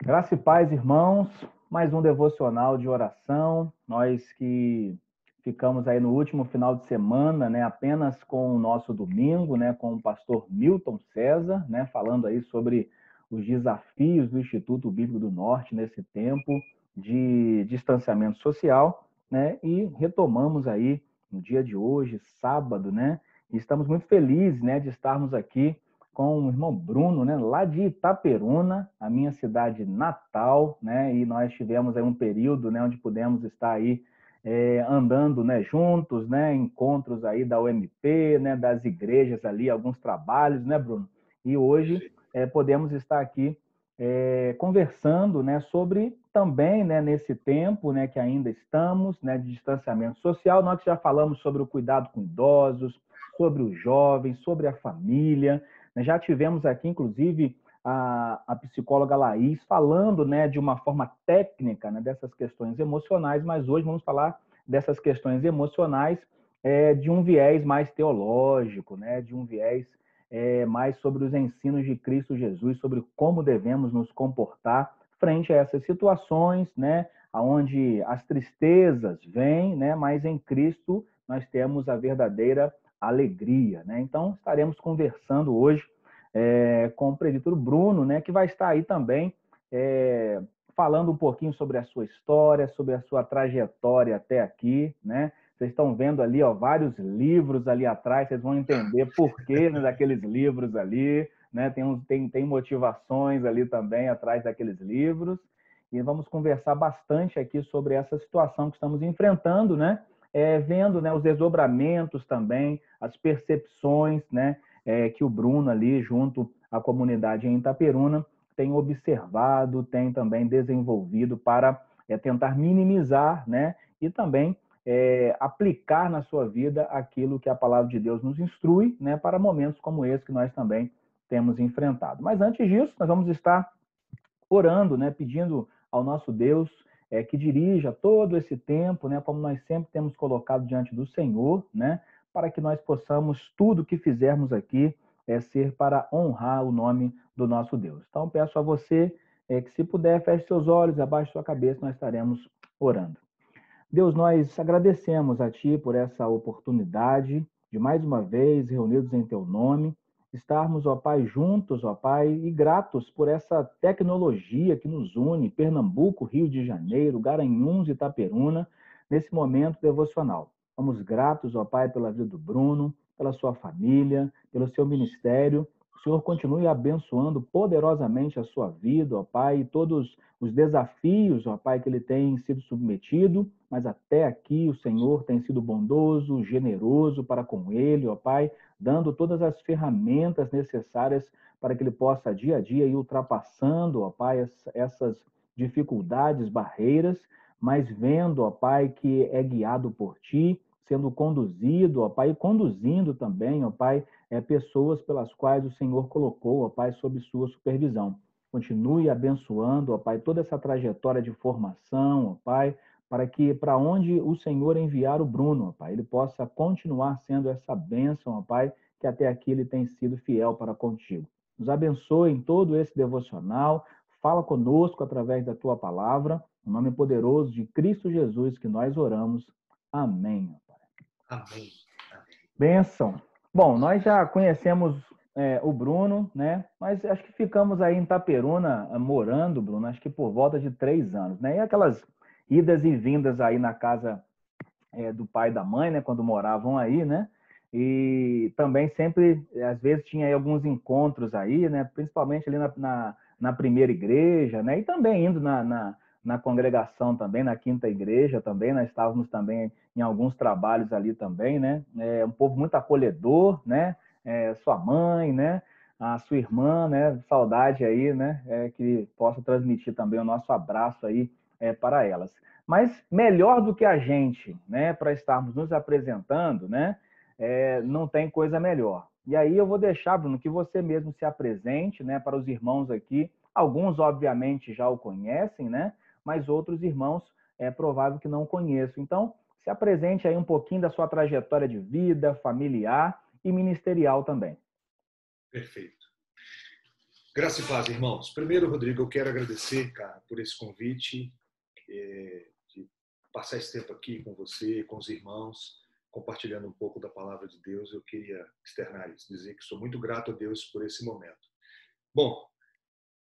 Graça e paz, irmãos. Mais um devocional de oração. Nós que ficamos aí no último final de semana, né, apenas com o nosso domingo, né, com o pastor Milton César, né, falando aí sobre os desafios do Instituto Bíblico do Norte nesse tempo de distanciamento social, né, e retomamos aí no dia de hoje, sábado, né, e estamos muito felizes, né, de estarmos aqui com o irmão Bruno, né, lá de Itaperuna, a minha cidade natal, né, e nós tivemos aí um período, né, onde pudemos estar aí andando, né, juntos, né, encontros aí da UMP, né, das igrejas ali, alguns trabalhos, né, Bruno? E hoje podemos estar aqui conversando, né, sobre também, né, nesse tempo, né, que ainda estamos, né, de distanciamento social. Nós já falamos sobre o cuidado com idosos, sobre os jovens, sobre a família. Já tivemos aqui, inclusive, a psicóloga Laís falando, né, de uma forma técnica, né, dessas questões emocionais, mas hoje vamos falar dessas questões emocionais de um viés mais teológico, né, de um viés mais sobre os ensinos de Cristo Jesus, sobre como devemos nos comportar frente a essas situações, né, onde as tristezas vêm, né, mas em Cristo nós temos a verdadeira alegria, né? Então, estaremos conversando hoje com o presbítero Bruno, né, que vai estar aí também falando um pouquinho sobre a sua história, sobre a sua trajetória até aqui, né? Vocês estão vendo ali, ó, vários livros ali atrás, vocês vão entender por que, né, daqueles livros ali, né? Tem motivações ali também atrás daqueles livros. E vamos conversar bastante aqui sobre essa situação que estamos enfrentando, né? Vendo, né, os desdobramentos também, as percepções, né, que o Bruno ali, junto à comunidade em Itaperuna, tem observado, tem também desenvolvido para tentar minimizar, né, e também aplicar na sua vida aquilo que a palavra de Deus nos instrui, né, para momentos como esse que nós também temos enfrentado. Mas antes disso, nós vamos estar orando, né, pedindo ao nosso Deus que dirija todo esse tempo, né, como nós sempre temos colocado diante do Senhor, né, para que nós possamos, tudo que fizermos aqui, ser para honrar o nome do nosso Deus. Então, peço a você que, se puder, feche seus olhos, abaixe sua cabeça, nós estaremos orando. Deus, nós agradecemos a Ti por essa oportunidade de, mais uma vez, reunidos em Teu nome, estarmos, ó Pai, juntos, ó Pai, e gratos por essa tecnologia que nos une, Pernambuco, Rio de Janeiro, Garanhuns e Itaperuna, nesse momento devocional. Somos gratos, ó Pai, pela vida do Bruno, pela sua família, pelo seu ministério. O Senhor continue abençoando poderosamente a sua vida, ó Pai, e todos os desafios, ó Pai, que ele tem sido submetido, mas até aqui o Senhor tem sido bondoso, generoso para com ele, ó Pai, dando todas as ferramentas necessárias para que ele possa dia a dia ir ultrapassando, ó Pai, essas dificuldades, barreiras, mas vendo, ó Pai, que é guiado por Ti, sendo conduzido, ó Pai, e conduzindo também, ó Pai, pessoas pelas quais o Senhor colocou, ó Pai, sob sua supervisão. Continue abençoando, ó Pai, toda essa trajetória de formação, ó Pai, para onde o Senhor enviar o Bruno, ó Pai, ele possa continuar sendo essa bênção, ó Pai, que até aqui ele tem sido fiel para contigo. Nos abençoe em todo esse devocional, fala conosco através da tua palavra, no nome poderoso de Cristo Jesus que nós oramos. Amém. Amém. Bênção. Bom, nós já conhecemos o Bruno, né? Mas acho que ficamos aí em Itaperuna morando, Bruno, acho que por volta de 3 anos, né? E aquelas idas e vindas aí na casa do pai e da mãe, né? Quando moravam aí, né? E também sempre, às vezes, tinha aí alguns encontros aí, né? Principalmente ali na primeira igreja, né? E também indo na congregação também, na quinta igreja também, nós estávamos também em alguns trabalhos ali também, né? Um povo muito acolhedor, né? Sua mãe, né? A sua irmã, né? Saudade aí, né? Que possa transmitir também o nosso abraço aí para elas. Mas melhor do que a gente, né? Para estarmos nos apresentando, né? Não tem coisa melhor. E aí eu vou deixar, Bruno, que você mesmo se apresente, né? Para os irmãos aqui. Alguns, obviamente, já o conhecem, né? Mas outros irmãos é provável que não conheçam. Então, se apresente aí um pouquinho da sua trajetória de vida, familiar e ministerial também. Perfeito. Graça e paz, irmãos. Primeiro, Rodrigo, eu quero agradecer, cara, por esse convite, de passar esse tempo aqui com você, com os irmãos, compartilhando um pouco da palavra de Deus. Eu queria externar isso, dizer que sou muito grato a Deus por esse momento. Bom,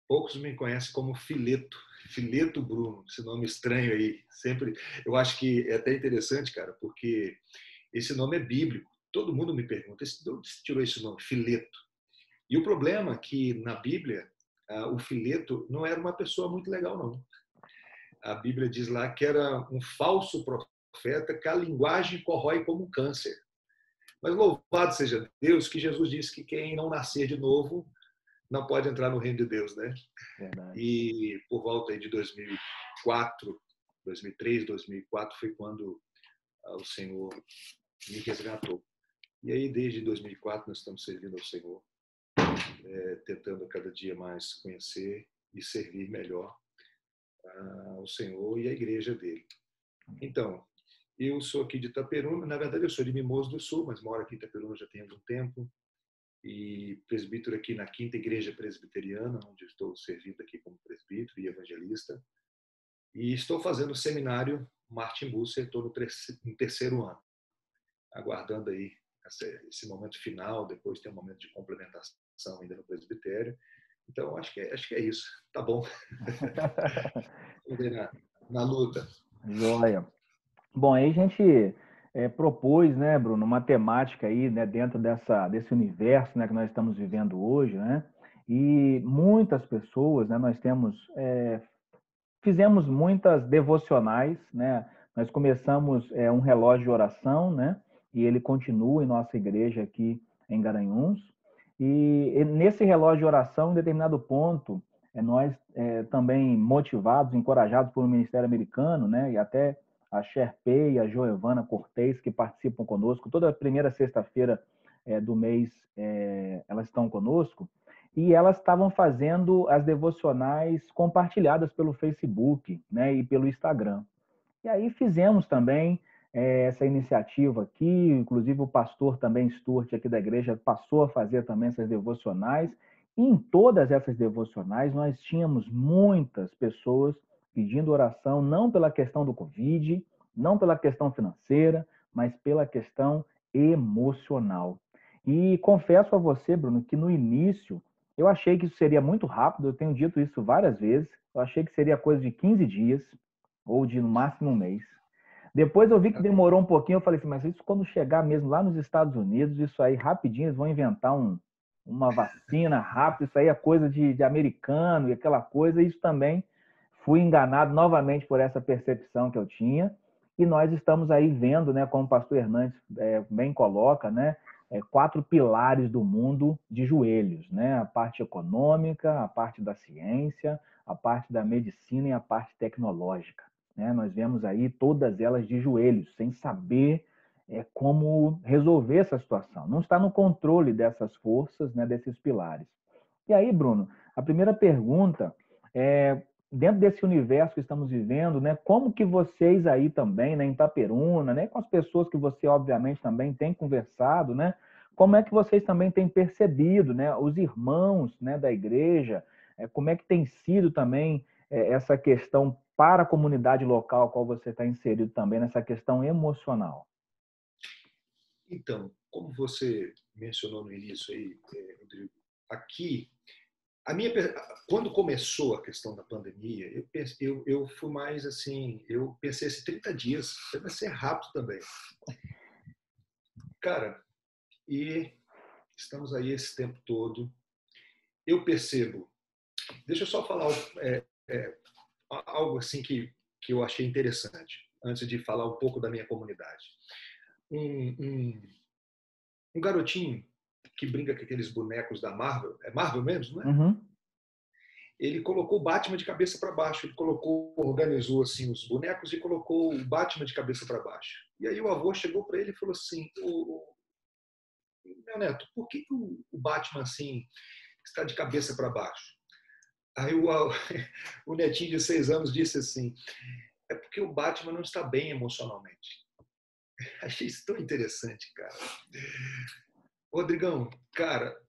poucos me conhecem como Fileto, Fileto Bruno, esse nome estranho aí. Sempre, eu acho que é até interessante, cara, porque esse nome é bíblico. Todo mundo me pergunta, de onde você tirou esse nome, Fileto? E o problema é que na Bíblia, o Fileto não era uma pessoa muito legal, não. A Bíblia diz lá que era um falso profeta que a linguagem corrói como um câncer. Mas louvado seja Deus que Jesus disse que quem não nascer de novo não pode entrar no reino de Deus, né? Verdade. E por volta aí de 2004, 2003, 2004 foi quando o Senhor me resgatou. E aí desde 2004 nós estamos servindo ao Senhor, tentando cada dia mais conhecer e servir melhor ao Senhor e à igreja dele. Então, eu sou aqui de Itaperuna, na verdade eu sou de Mimoso do Sul, mas moro aqui em Itaperuna já tem algum tempo, e presbítero aqui na Quinta Igreja Presbiteriana, onde estou servindo aqui como presbítero e evangelista, e estou fazendo o seminário Martin Busser, estou no terceiro ano, aguardando aí esse momento final, depois tem um momento de complementação ainda no presbitério. Então, acho que é isso. Tá bom. Vamos ver na luta. Joia. Bom, aí a gente propôs, né, Bruno, uma temática aí, né, dentro desse universo, né, que nós estamos vivendo hoje, né? E muitas pessoas, né, fizemos muitas devocionais, né? Nós começamos um relógio de oração, né? E ele continua em nossa igreja aqui em Garanhuns. E nesse relógio de oração, em determinado ponto, nós também motivados, encorajados por um ministério americano, né? E até a Sherpay e a Joevana Cortez, que participam conosco, toda a primeira sexta-feira do mês elas estão conosco, e elas estavam fazendo as devocionais compartilhadas pelo Facebook, né, e pelo Instagram. E aí fizemos também essa iniciativa aqui, inclusive o pastor também, Stuart, aqui da igreja, passou a fazer também essas devocionais, e em todas essas devocionais nós tínhamos muitas pessoas pedindo oração, não pela questão do Covid, não pela questão financeira, mas pela questão emocional. E confesso a você, Bruno, que no início eu achei que isso seria muito rápido, eu tenho dito isso várias vezes, eu achei que seria coisa de 15 dias, ou de no máximo um mês. Depois eu vi que demorou um pouquinho, eu falei assim, mas isso quando chegar mesmo lá nos Estados Unidos, isso aí rapidinho, eles vão inventar uma vacina rápido, isso aí é coisa de americano e aquela coisa, isso também fui enganado novamente por essa percepção que eu tinha, e nós estamos aí vendo, né, como o pastor Hernandes bem coloca, né, 4 pilares do mundo de joelhos, né, a parte econômica, a parte da ciência, a parte da medicina e a parte tecnológica. Né? Nós vemos aí todas elas de joelhos, sem saber como resolver essa situação. Não está no controle dessas forças, né, desses pilares. E aí, Bruno, a primeira pergunta é, dentro desse universo que estamos vivendo, né, como que vocês aí também, né, em Itaperuna, né, com as pessoas que você, obviamente, também tem conversado, né, como é que vocês também têm percebido, né, os irmãos, né, da igreja, como é que tem sido também essa questão para a comunidade local a qual você está inserido também, nessa questão emocional? Então, como você mencionou no início aí, Rodrigo, aqui, quando começou a questão da pandemia, eu fui mais assim, eu pensei assim, 30 dias, vai ser rápido também. Cara, e estamos aí esse tempo todo. Eu percebo, deixa eu só falar algo assim que eu achei interessante, antes de falar um pouco da minha comunidade. Um garotinho que brinca com aqueles bonecos da Marvel, é Marvel mesmo, né? Uhum. Ele colocou o Batman de cabeça para baixo, ele organizou assim os bonecos e colocou o Batman de cabeça para baixo. E aí o avô chegou para ele e falou assim: meu neto, por que o Batman assim está de cabeça para baixo? Aí o netinho de 6 anos disse assim: é porque o Batman não está bem emocionalmente. Achei isso tão interessante, cara. Rodrigão, cara,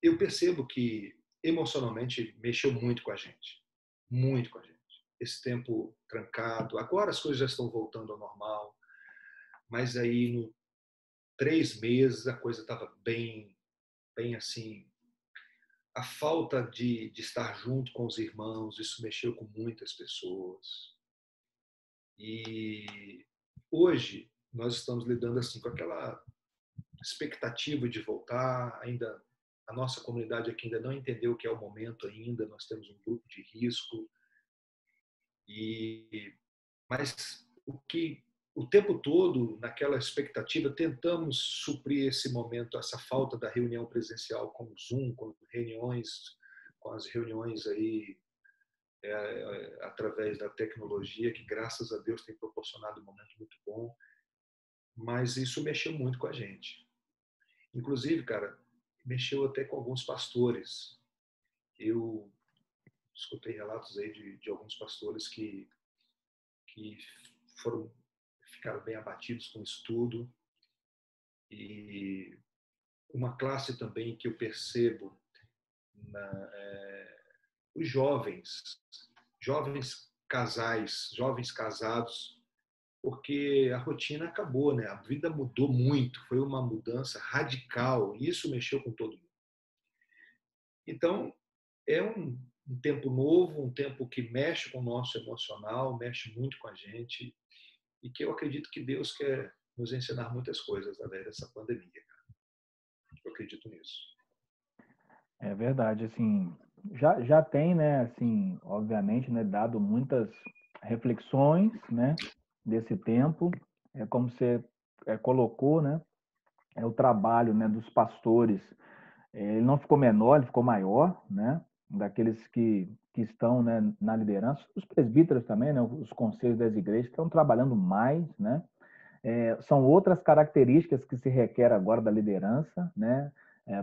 eu percebo que emocionalmente mexeu muito com a gente. Muito com a gente. Esse tempo trancado. Agora as coisas já estão voltando ao normal, mas aí, no 3 meses, a coisa estava bem, bem assim. A falta de estar junto com os irmãos, isso mexeu com muitas pessoas. E hoje nós estamos lidando assim com aquela expectativa de voltar. Ainda a nossa comunidade aqui ainda não entendeu o que é o momento ainda. Nós temos um grupo de risco e mas o tempo todo naquela expectativa tentamos suprir esse momento, essa falta da reunião presencial com o Zoom, com as reuniões aí através da tecnologia, que graças a Deus tem proporcionado um momento muito bom, mas isso mexeu muito com a gente. Inclusive, cara, mexeu até com alguns pastores. Eu escutei relatos aí de alguns pastores que foram, ficaram bem abatidos com isso tudo. E uma classe também que eu percebo os jovens casais, jovens casados, porque a rotina acabou, né? A vida mudou muito, foi uma mudança radical, e isso mexeu com todo mundo. Então, é um tempo novo, um tempo que mexe com o nosso emocional, mexe muito com a gente, e que eu acredito que Deus quer nos ensinar muitas coisas através dessa pandemia. Eu acredito nisso. É verdade, assim, já tem, né, assim, obviamente, né, dado muitas reflexões, né, desse tempo. É como você colocou, né, o trabalho, né, dos pastores. Ele não ficou menor, ele ficou maior, né, daqueles que estão, né, na liderança. Os presbíteros também, né, os conselhos das igrejas estão trabalhando mais, né. São outras características que se requer agora da liderança, né?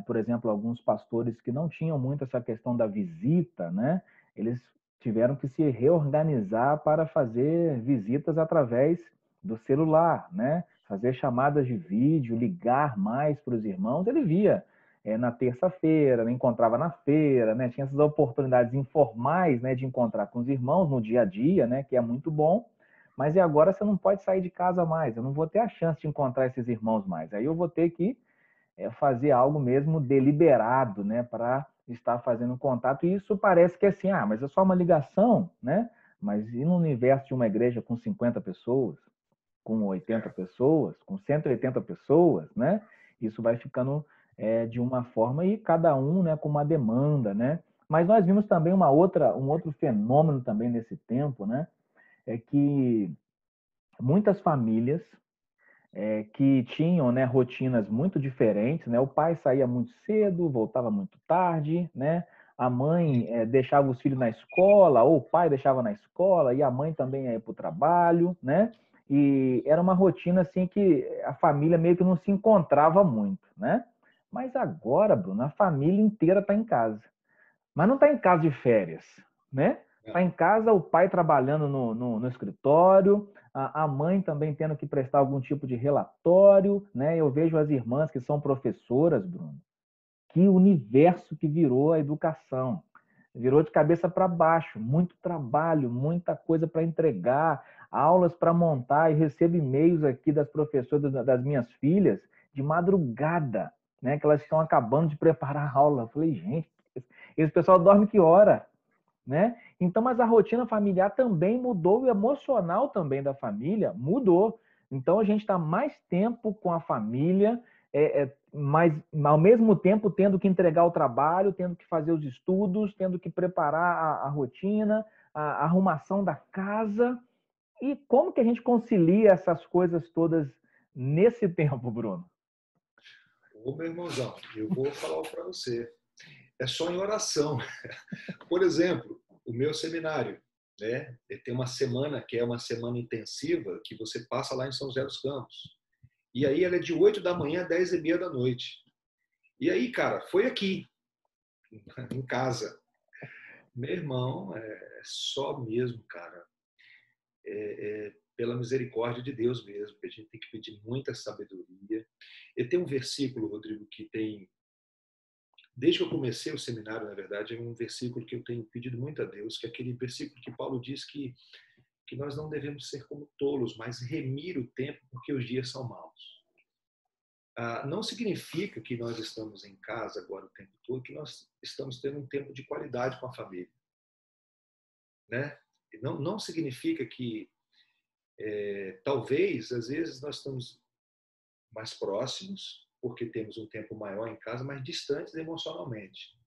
Por exemplo, alguns pastores que não tinham muito essa questão da visita, né? Eles tiveram que se reorganizar para fazer visitas através do celular, né? Fazer chamadas de vídeo, ligar mais para os irmãos. Ele via na terça-feira, né? Encontrava na feira, né? Tinha essas oportunidades informais, né? De encontrar com os irmãos no dia a dia, né? Que é muito bom. Mas e agora você não pode sair de casa mais, eu não vou ter a chance de encontrar esses irmãos mais. Aí eu vou ter que fazer algo mesmo deliberado, né, para estar fazendo contato. E isso parece que é assim, mas é só uma ligação, né? Mas e no universo de uma igreja com 50 pessoas, com 80 pessoas, com 180 pessoas, né? Isso vai ficando de uma forma e cada um, né, com uma demanda, né? Mas nós vimos também um outro fenômeno também nesse tempo, né? É que muitas famílias que tinham, né, rotinas muito diferentes, né? O pai saía muito cedo, voltava muito tarde, né? A mãe deixava os filhos na escola, ou o pai deixava na escola, e a mãe também ia para o trabalho, né? E era uma rotina assim que a família meio que não se encontrava muito, né? Mas agora, Bruno, a família inteira está em casa. Mas não está em casa de férias, né? Está em casa, o pai trabalhando no escritório, a mãe também tendo que prestar algum tipo de relatório, né? Eu vejo as irmãs que são professoras, Bruno, que universo que virou a educação. Virou de cabeça para baixo, muito trabalho, muita coisa para entregar, aulas para montar, e recebo e-mails aqui das professoras das minhas filhas de madrugada, né? Que elas estão acabando de preparar a aula. Eu falei, gente, esse pessoal dorme que hora, né? Então, mas a rotina familiar também mudou, o emocional também da família mudou. Então, a gente está mais tempo com a família, mas ao mesmo tempo tendo que entregar o trabalho, tendo que fazer os estudos, tendo que preparar a rotina, a arrumação da casa. E como que a gente concilia essas coisas todas nesse tempo, Bruno? Ô, meu irmãozão, eu vou falar para você. É só em oração. Por exemplo, o meu seminário, né? Tem uma semana que é uma semana intensiva que você passa lá em São José dos Campos. E aí ela é de 8 da manhã a 10h30 da noite. E aí, cara, foi aqui, em casa. Meu irmão, é só mesmo, cara, pela misericórdia de Deus mesmo, que a gente tem que pedir muita sabedoria. E tem um versículo, Rodrigo, que tem Desde que eu comecei o seminário, na verdade, é um versículo que eu tenho pedido muito a Deus, que é aquele versículo que Paulo diz que nós não devemos ser como tolos, mas remir o tempo, porque os dias são maus. Não significa que nós estamos em casa agora o tempo todo, que nós estamos tendo um tempo de qualidade com a família, né? Não significa que, talvez, às vezes, nós estamos mais próximos, porque temos um tempo maior em casa, mas distantes emocionalmente.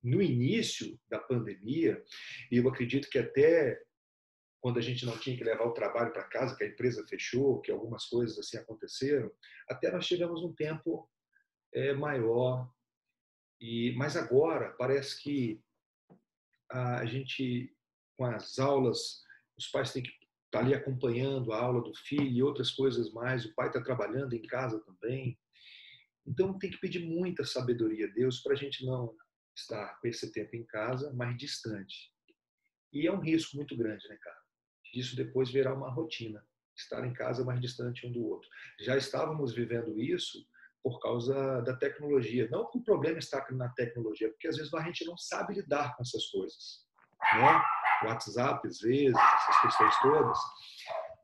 No início da pandemia, e eu acredito que até quando a gente não tinha que levar o trabalho para casa, que a empresa fechou, que algumas coisas assim aconteceram, até nós tivemos um tempo maior. Mas agora parece que a gente, com as aulas, os pais têm que estar ali acompanhando a aula do filho e outras coisas mais. O pai está trabalhando em casa também. Então tem que pedir muita sabedoria a Deus para a gente não estar com esse tempo em casa, mais distante. E é um risco muito grande, né, cara? Isso depois virá uma rotina, estar em casa mais distante um do outro. Já estávamos vivendo isso por causa da tecnologia. Não que o problema está na tecnologia, porque às vezes a gente não sabe lidar com essas coisas, né? WhatsApp, às vezes, essas questões todas.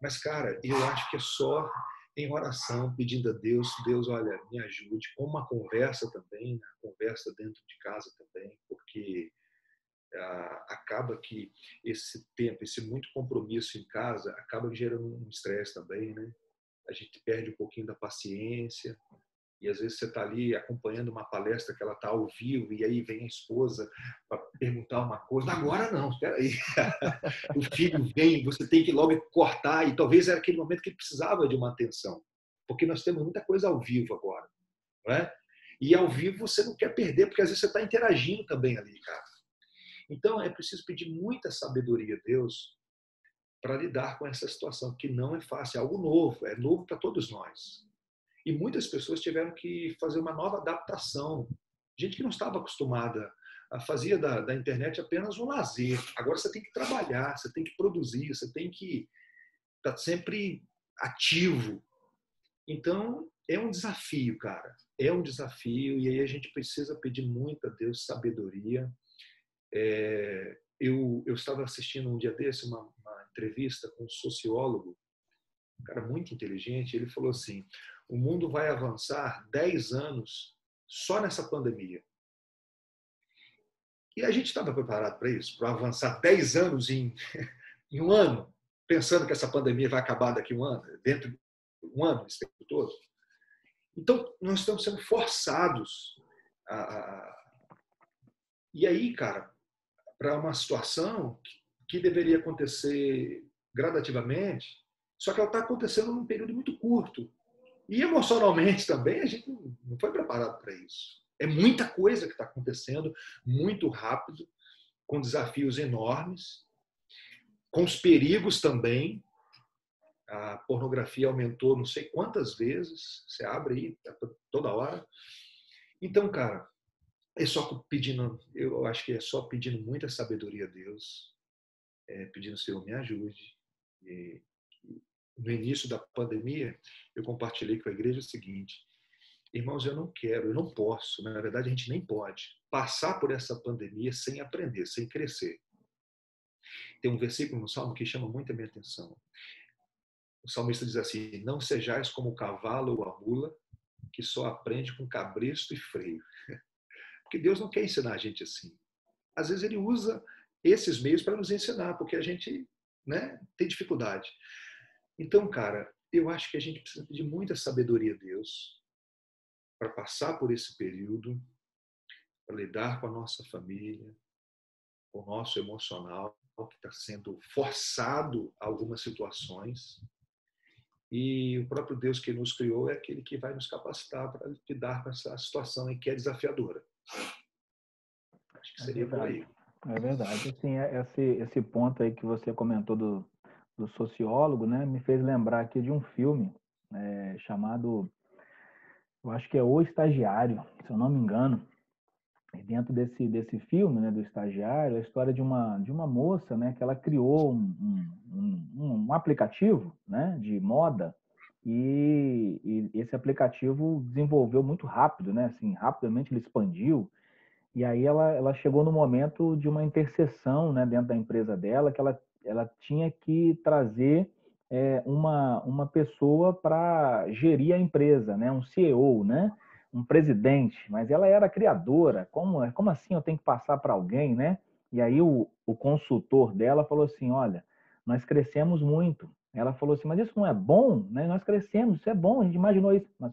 Mas, cara, eu acho que é só em oração, pedindo a Deus, Deus, olha, me ajude, com uma conversa também, né? Conversa dentro de casa também, porque acaba que esse tempo, esse muito compromisso em casa, acaba gerando um estresse também, né? A gente perde um pouquinho da paciência, e às vezes você está ali acompanhando uma palestra que ela está ao vivo, e aí vem a esposa para perguntar uma coisa. Agora não, espera aí. O filho vem, você tem que logo cortar, e talvez era aquele momento que ele precisava de uma atenção, porque nós temos muita coisa ao vivo agora, não é? E ao vivo você não quer perder, porque às vezes você está interagindo também ali, cara. Então é preciso pedir muita sabedoria a Deus para lidar com essa situação, que não é fácil, é algo novo, é novo para todos nós. E muitas pessoas tiveram que fazer uma nova adaptação. Gente que não estava acostumada, fazia da internet apenas um lazer. Agora você tem que trabalhar, você tem que produzir, você tem que estar sempre ativo. Então, é um desafio, cara. É um desafio, e aí a gente precisa pedir muito a Deus sabedoria. Eu estava assistindo um dia desse uma entrevista com um sociólogo, um cara muito inteligente. Ele falou assim: o mundo vai avançar 10 anos só nessa pandemia. E a gente estava preparado para isso, para avançar 10 anos em um ano, pensando que essa pandemia vai acabar daqui a um ano, dentro de um ano, esse tempo todo. Então, nós estamos sendo forçados E aí, cara, para uma situação que deveria acontecer gradativamente, só que ela está acontecendo num período muito curto. E emocionalmente também a gente não foi preparado para isso. É muita coisa que está acontecendo muito rápido, com desafios enormes, com os perigos também. A pornografia aumentou não sei quantas vezes, você abre aí toda hora. Então, cara, é só pedindo, eu acho que é só pedindo muita sabedoria a Deus, pedindo, Senhor, me ajude. E no início da pandemia, eu compartilhei com a igreja o seguinte: irmãos, eu não quero, eu não posso, na verdade a gente nem pode passar por essa pandemia sem aprender, sem crescer. Tem um versículo no Salmo que chama muito a minha atenção. O salmista diz assim: não sejais como o cavalo ou a mula, que só aprende com cabresto e freio. Porque Deus não quer ensinar a gente assim. Às vezes ele usa esses meios para nos ensinar, porque a gente, né, tem dificuldade. Então, cara, eu acho que a gente precisa pedir muita sabedoria a Deus para passar por esse período, para lidar com a nossa família, com o nosso emocional, que está sendo forçado a algumas situações. E o próprio Deus que nos criou é aquele que vai nos capacitar para lidar com essa situação em que é desafiadora. Acho que seria por aí. É verdade. Assim, esse ponto aí que você comentou do sociólogo, né, me fez lembrar aqui de um filme chamado, eu acho que é O Estagiário, se eu não me engano. E dentro desse filme, né, do estagiário, a história de uma moça, né, que ela criou um aplicativo, né, de moda, e esse aplicativo desenvolveu muito rápido, né? Assim, rapidamente ele expandiu. E aí ela chegou no momento de uma interseção, né, dentro da empresa dela, que ela tinha que trazer uma pessoa para gerir a empresa, né, um CEO, né, um presidente. Mas ela era criadora. Como assim eu tenho que passar para alguém, né? E aí o consultor dela falou assim, olha, nós crescemos muito. Ela falou assim, mas isso não é bom, né? Nós crescemos, isso é bom, a gente imaginou isso. Mas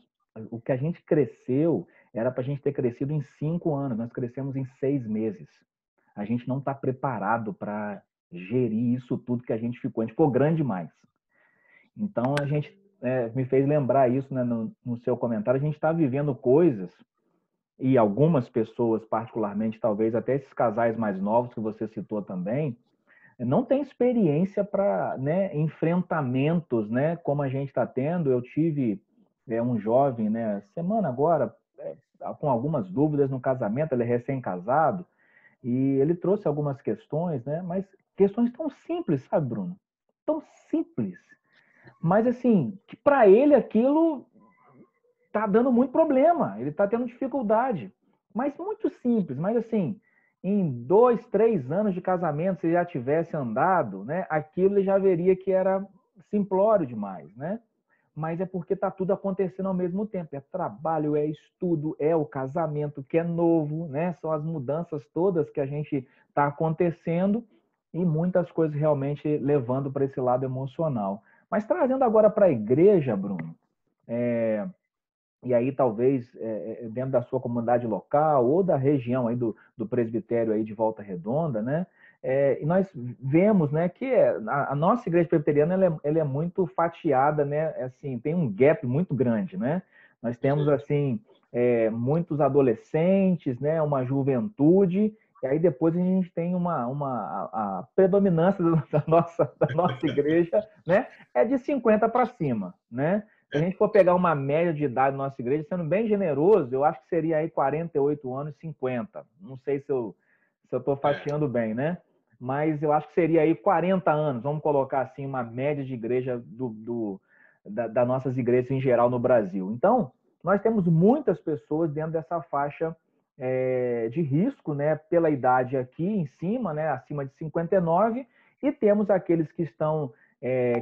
o que a gente cresceu era para a gente ter crescido em 5 anos, nós crescemos em 6 meses. A gente não está preparado para gerir isso tudo que a gente ficou grande demais. Então, a gente me fez lembrar isso, né, no seu comentário, a gente está vivendo coisas, e algumas pessoas, particularmente, talvez até esses casais mais novos que você citou também, não tem experiência para, né, enfrentamentos, né, como a gente está tendo. Eu tive um jovem, né, semana agora, com algumas dúvidas no casamento, ele é recém-casado, e ele trouxe algumas questões, né, mas questões tão simples, sabe, Bruno? Tão simples. Mas, assim, que para ele aquilo tá dando muito problema, ele está tendo dificuldade. Mas muito simples, mas assim, em 2, 3 anos de casamento, se já tivesse andado, né, aquilo ele já veria que era simplório demais, né? Mas é porque está tudo acontecendo ao mesmo tempo. É trabalho, é estudo, é o casamento que é novo, né? São as mudanças todas que a gente está acontecendo e muitas coisas realmente levando para esse lado emocional. Mas trazendo agora para a igreja, Bruno, e aí talvez dentro da sua comunidade local ou da região aí do presbitério aí de Volta Redonda, né? E nós vemos, né, que a nossa igreja presbiteriana ela é muito fatiada, né? Assim, tem um gap muito grande, né? Nós temos assim muitos adolescentes, né? Uma juventude. E aí depois a gente tem a predominância da nossa igreja, né? É de 50 para cima, né? Se a gente for pegar uma média de idade da nossa igreja, sendo bem generoso, eu acho que seria aí 48 anos, 50. Não sei se eu estou fatiando bem, né? Mas eu acho que seria aí 40 anos, vamos colocar assim, uma média de igreja das nossas igrejas em geral no Brasil. Então, nós temos muitas pessoas dentro dessa faixa de risco, né? Pela idade aqui em cima, né? Acima de 59, e temos aqueles que estão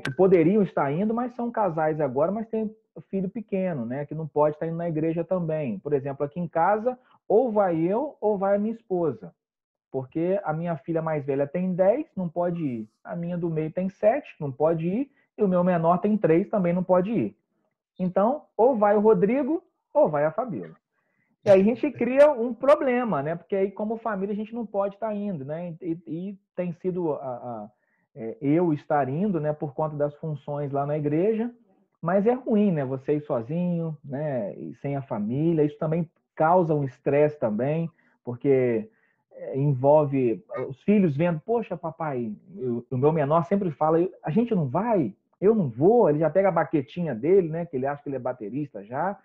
que poderiam estar indo, mas são casais agora, mas tem filho pequeno, né? Que não pode estar indo na igreja também. Por exemplo, aqui em casa, ou vai eu ou vai a minha esposa. Porque a minha filha mais velha tem 10, não pode ir. A minha do meio tem 7, não pode ir. E o meu menor tem 3, também não pode ir. Então, ou vai o Rodrigo, ou vai a Fabíola. E aí a gente cria um problema, né? Porque aí, como família, a gente não pode estar indo, né? E tem sido eu estar indo, né? Por conta das funções lá na igreja, mas é ruim, né? Você ir sozinho, né? E sem a família, isso também causa um estresse também, porque envolve os filhos vendo, poxa, papai, o meu menor sempre fala, a gente não vai, eu não vou, ele já pega a baquetinha dele, né? Que ele acha que ele é baterista já,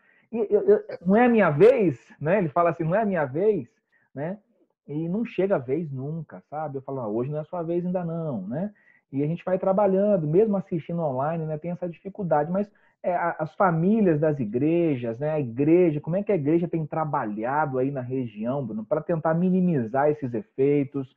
não é a minha vez, né? Ele fala assim, não é a minha vez, né? E não chega a vez nunca, sabe? Eu falo, hoje não é a sua vez ainda não, né? E a gente vai trabalhando, mesmo assistindo online, né? Tem essa dificuldade, mas as famílias das igrejas, né? A igreja, como é que a igreja tem trabalhado aí na região, Bruno, para tentar minimizar esses efeitos,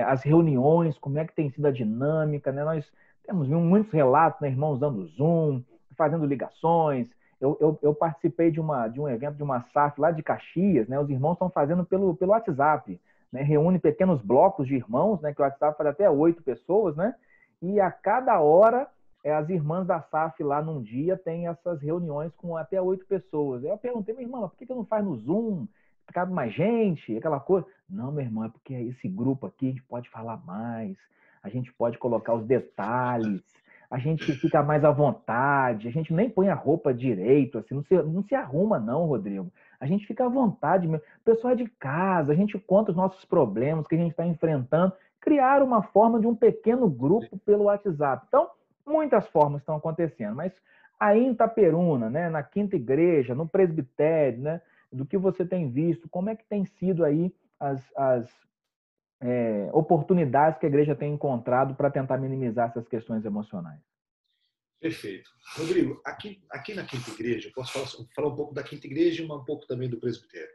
as reuniões, como é que tem sido a dinâmica, né? Nós temos muitos relatos, né? Irmãos dando Zoom, fazendo ligações. Eu participei de um evento de uma SAF lá de Caxias, né? Os irmãos estão fazendo pelo WhatsApp, né? Reúne pequenos blocos de irmãos, né? Que o WhatsApp faz até 8 pessoas, né? E a cada hora as irmãs da SAF lá num dia têm essas reuniões com até 8 pessoas. Aí eu perguntei, minha irmã, por que não faz no Zoom? Cabe mais gente, aquela coisa. Não, meu irmão, é porque esse grupo aqui a gente pode falar mais, a gente pode colocar os detalhes, a gente fica mais à vontade, a gente nem põe a roupa direito, assim, não se arruma não, Rodrigo. A gente fica à vontade mesmo. O pessoal é de casa, a gente conta os nossos problemas que a gente está enfrentando. Criar uma forma de um pequeno grupo pelo WhatsApp. Então, muitas formas estão acontecendo, mas aí em Itaperuna, né, na Quinta Igreja, no presbitério, né, do que você tem visto, como é que tem sido aí as oportunidades que a igreja tem encontrado para tentar minimizar essas questões emocionais? Perfeito. Rodrigo, aqui na Quinta Igreja, eu posso falar um pouco da Quinta Igreja e um pouco também do presbitério.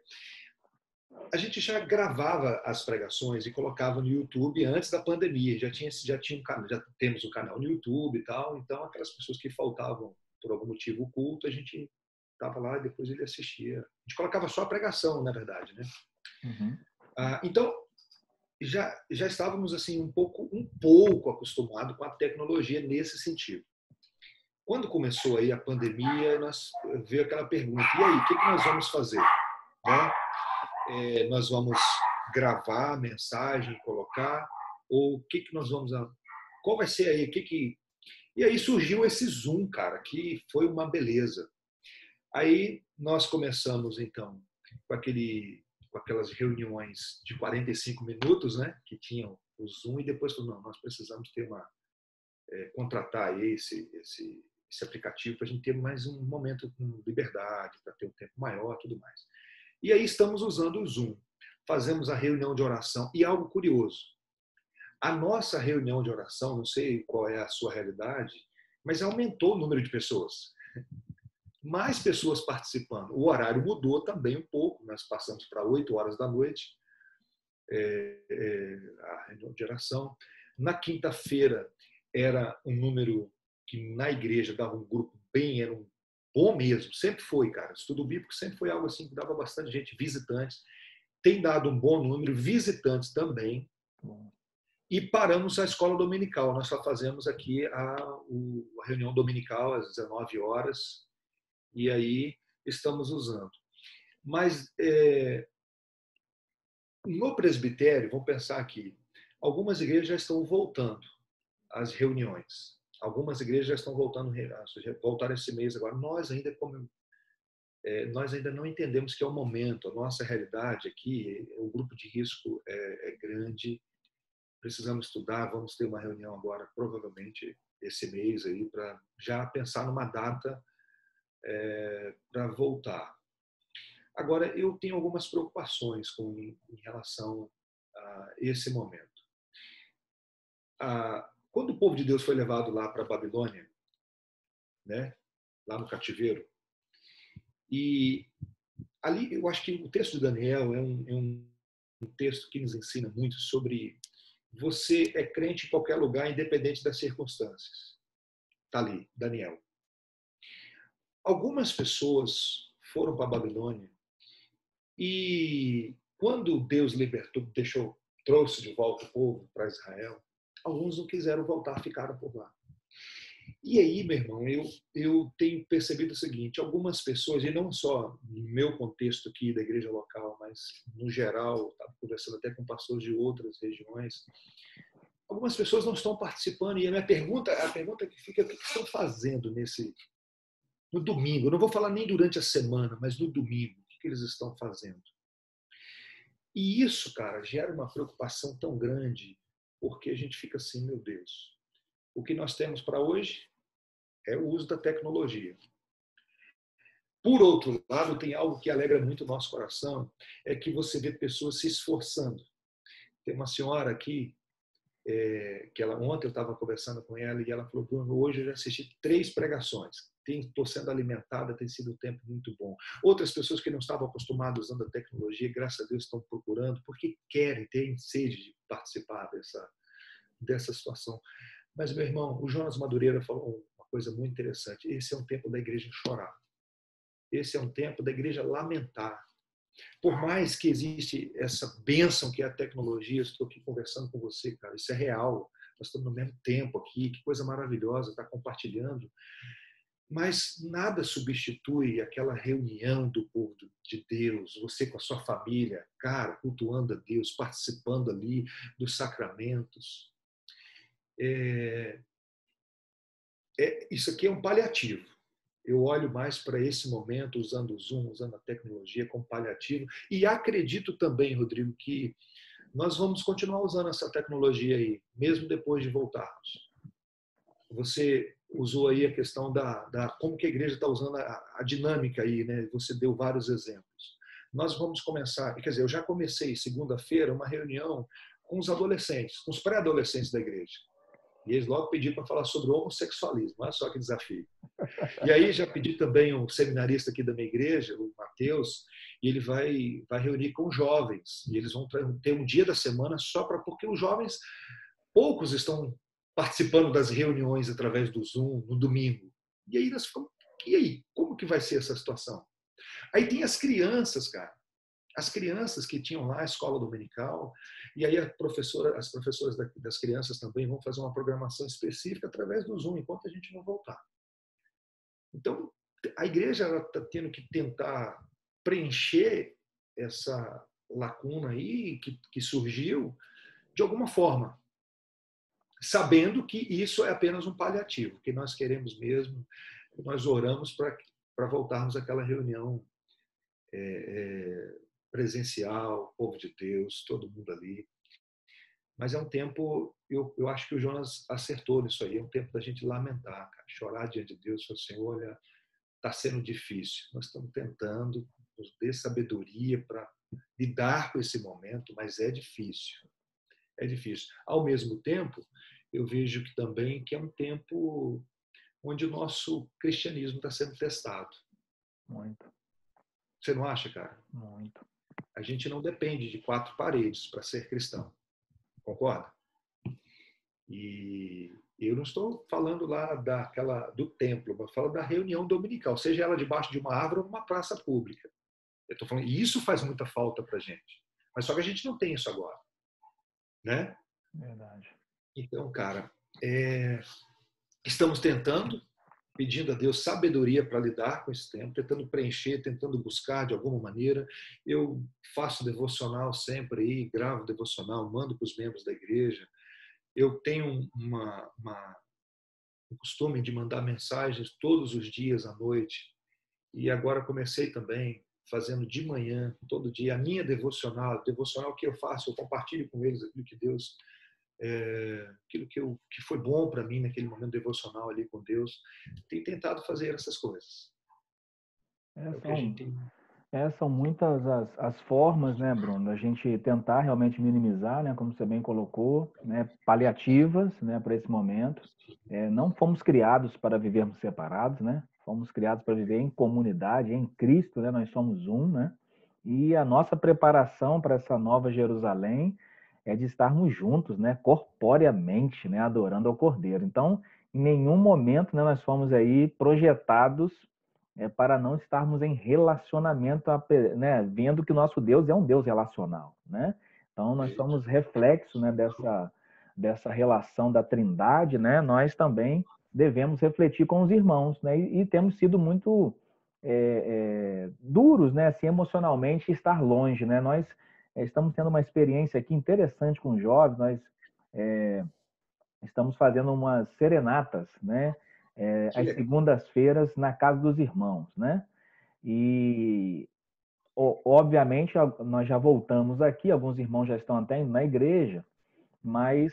A gente já gravava as pregações e colocava no YouTube antes da pandemia. Já temos um canal no YouTube e tal. Então, aquelas pessoas que faltavam por algum motivo o culto, a gente estava lá e depois ele assistia. A gente colocava só a pregação, na verdade, né? Uhum. Então, já estávamos assim um pouco acostumados com a tecnologia nesse sentido. Quando começou aí a pandemia, veio aquela pergunta: e aí, o que nós vamos fazer? Né? Nós vamos gravar a mensagem, colocar, ou o que nós vamos... Qual vai ser aí? E aí surgiu esse Zoom, cara, que foi uma beleza. Aí nós começamos, então, com aquelas reuniões de 45 minutos, né, que tinham o Zoom, e depois falamos, não, nós precisamos ter contratar esse aplicativo para a gente ter mais um momento com liberdade, para ter um tempo maior, tudo mais. E aí estamos usando o Zoom. Fazemos a reunião de oração. E algo curioso, a nossa reunião de oração, não sei qual é a sua realidade, mas aumentou o número de pessoas. Mais pessoas participando. O horário mudou também um pouco. Nós passamos para 8 horas da noite a reunião de oração. Na quinta-feira era um número que na igreja dava um grupo era um bom mesmo, sempre foi, cara. Estudo bíblico sempre foi algo assim que dava bastante gente, visitantes. Tem dado um bom número, visitantes também. E paramos a escola dominical. Nós só fazemos aqui a reunião dominical às 19 horas e aí estamos usando. Mas no presbitério, vamos pensar aqui, algumas igrejas já estão voltando às reuniões. Algumas igrejas já estão voltaram esse mês agora. Nós ainda não entendemos que é o momento. A nossa realidade aqui, o grupo de risco é grande. Precisamos estudar. Vamos ter uma reunião agora, provavelmente esse mês aí, para já pensar numa data para voltar. Agora, eu tenho algumas preocupações em relação a esse momento. Quando o povo de Deus foi levado lá para a Babilônia, né, lá no cativeiro, e ali eu acho que o texto de Daniel é um texto que nos ensina muito sobre você é crente em qualquer lugar, independente das circunstâncias. Está ali, Daniel. Algumas pessoas foram para a Babilônia e quando Deus libertou, trouxe de volta o povo para Israel, alguns não quiseram voltar, ficaram por lá. E aí, meu irmão, eu tenho percebido o seguinte, algumas pessoas, e não só no meu contexto aqui da igreja local, mas no geral, estava conversando até com pastores de outras regiões, algumas pessoas não estão participando, e a pergunta que fica, o que estão fazendo no domingo? Eu não vou falar nem durante a semana, mas no domingo, o que eles estão fazendo? E isso, cara, gera uma preocupação tão grande, porque a gente fica assim, meu Deus, o que nós temos para hoje é o uso da tecnologia. Por outro lado, tem algo que alegra muito o nosso coração, é que você vê pessoas se esforçando. Tem uma senhora aqui, que ontem eu estava conversando com ela, e ela falou, Bruno, hoje eu já assisti 3 pregações. Estou sendo alimentada, tem sido um tempo muito bom. Outras pessoas que não estavam acostumadas usando a tecnologia, graças a Deus estão procurando, porque querem, têm sede de participar dessa situação. Mas, meu irmão, o Jonas Madureira falou uma coisa muito interessante. Esse é um tempo da igreja chorar. Esse é um tempo da igreja lamentar. Por mais que existe essa bênção que é a tecnologia, estou aqui conversando com você, cara, isso é real. Nós estamos no mesmo tempo aqui, que coisa maravilhosa estar compartilhando. Mas nada substitui aquela reunião do povo de Deus, você com a sua família, cara, cultuando a Deus, participando ali dos sacramentos. Isso aqui é um paliativo. Eu olho mais para esse momento, usando o Zoom, usando a tecnologia como paliativo. E acredito também, Rodrigo, que nós vamos continuar usando essa tecnologia aí, mesmo depois de voltarmos. Você usou aí a questão como que a igreja está usando a dinâmica aí, né? Você deu vários exemplos. Nós vamos começar, quer dizer, eu já comecei segunda-feira uma reunião com os adolescentes, com os pré-adolescentes da igreja. E eles logo pediram para falar sobre o homossexualismo. Olha só que desafio. E aí já pedi também um seminarista aqui da minha igreja, o Matheus, e ele vai reunir com jovens. E eles vão ter um dia da semana só para... Porque os jovens, poucos estão participando das reuniões através do Zoom no domingo. E aí nós ficamos... E aí? Como que vai ser essa situação? Aí tem as crianças, cara. As crianças que tinham lá a escola dominical, e aí as professoras das crianças também vão fazer uma programação específica através do Zoom, enquanto a gente não voltar. Então, a igreja está tendo que tentar preencher essa lacuna aí que surgiu de alguma forma, sabendo que isso é apenas um paliativo, que nós queremos mesmo, nós oramos para voltarmos àquela reunião presencial, povo de Deus, todo mundo ali. Mas é um tempo, eu acho que o Jonas acertou nisso aí, é um tempo da gente lamentar, cara, chorar diante de Deus, falar, Senhor, olha, está sendo difícil, nós estamos tentando, nos dê sabedoria para lidar com esse momento, mas é difícil, é difícil. Ao mesmo tempo, eu vejo que também que é um tempo onde o nosso cristianismo está sendo testado. Muito. Você não acha, cara? Muito. A gente não depende de 4 paredes para ser cristão. Concorda? E eu não estou falando lá do templo, eu falo da reunião dominical, seja ela debaixo de uma árvore ou numa praça pública. Eu estou falando, e isso faz muita falta para a gente. Mas só que a gente não tem isso agora. Né? Verdade. Então, cara, estamos tentando, pedindo a Deus sabedoria para lidar com esse tempo, tentando preencher, tentando buscar de alguma maneira. Eu faço devocional sempre aí, gravo devocional, mando para os membros da igreja. Eu tenho um costume de mandar mensagens todos os dias à noite. E agora comecei também fazendo de manhã, todo dia, a minha devocional que eu faço, eu compartilho com eles aquilo que Deus, aquilo que foi bom para mim naquele momento devocional ali com Deus. Tenho tentado fazer essas coisas. É o que a gente tem. São muitas as formas, né, Bruno, a gente tentar realmente minimizar, né, como você bem colocou, né, paliativas, né, para esse momento. Não fomos criados para vivermos separados, né? Fomos criados para viver em comunidade, em Cristo, né? Nós somos um, né? E a nossa preparação para essa nova Jerusalém é de estarmos juntos, né, corporeamente, né, adorando ao Cordeiro. Então, em nenhum momento, né, nós fomos aí projetados para não estarmos em relacionamento, né, vendo que o nosso Deus é um Deus relacional, né? Então, nós somos reflexo, né, dessa relação da Trindade, né? Nós também devemos refletir com os irmãos, né? E temos sido muito duros, né, assim, emocionalmente, estar longe, né? Nós estamos tendo uma experiência aqui interessante com os jovens, nós estamos fazendo umas serenatas, né? Às segundas-feiras na casa dos irmãos, né? E, obviamente, nós já voltamos aqui, alguns irmãos já estão até indo na igreja, mas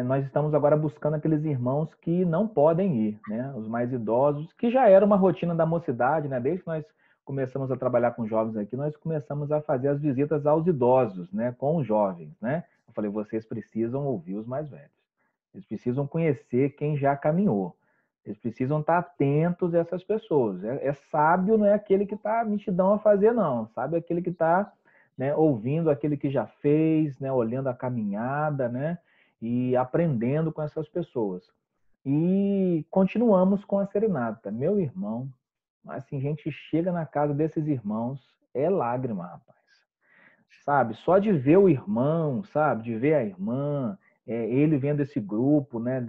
nós estamos agora buscando aqueles irmãos que não podem ir, né? Os mais idosos, que já era uma rotina da mocidade, né? Desde que nós começamos a trabalhar com jovens aqui, nós começamos a fazer as visitas aos idosos, né? Com os jovens, né? Eu falei, vocês precisam ouvir os mais velhos. Eles precisam conhecer quem já caminhou. Eles precisam estar atentos a essas pessoas. Sábio não é aquele que está mitidão a fazer, não. Sábio é aquele que está, né, ouvindo aquele que já fez, né, olhando a caminhada, né, e aprendendo com essas pessoas. E continuamos com a serenata. Meu irmão, assim, a gente chega na casa desses irmãos, é lágrima, rapaz. Sabe? Só de ver o irmão, sabe? De ver a irmã, ele vendo esse grupo, né,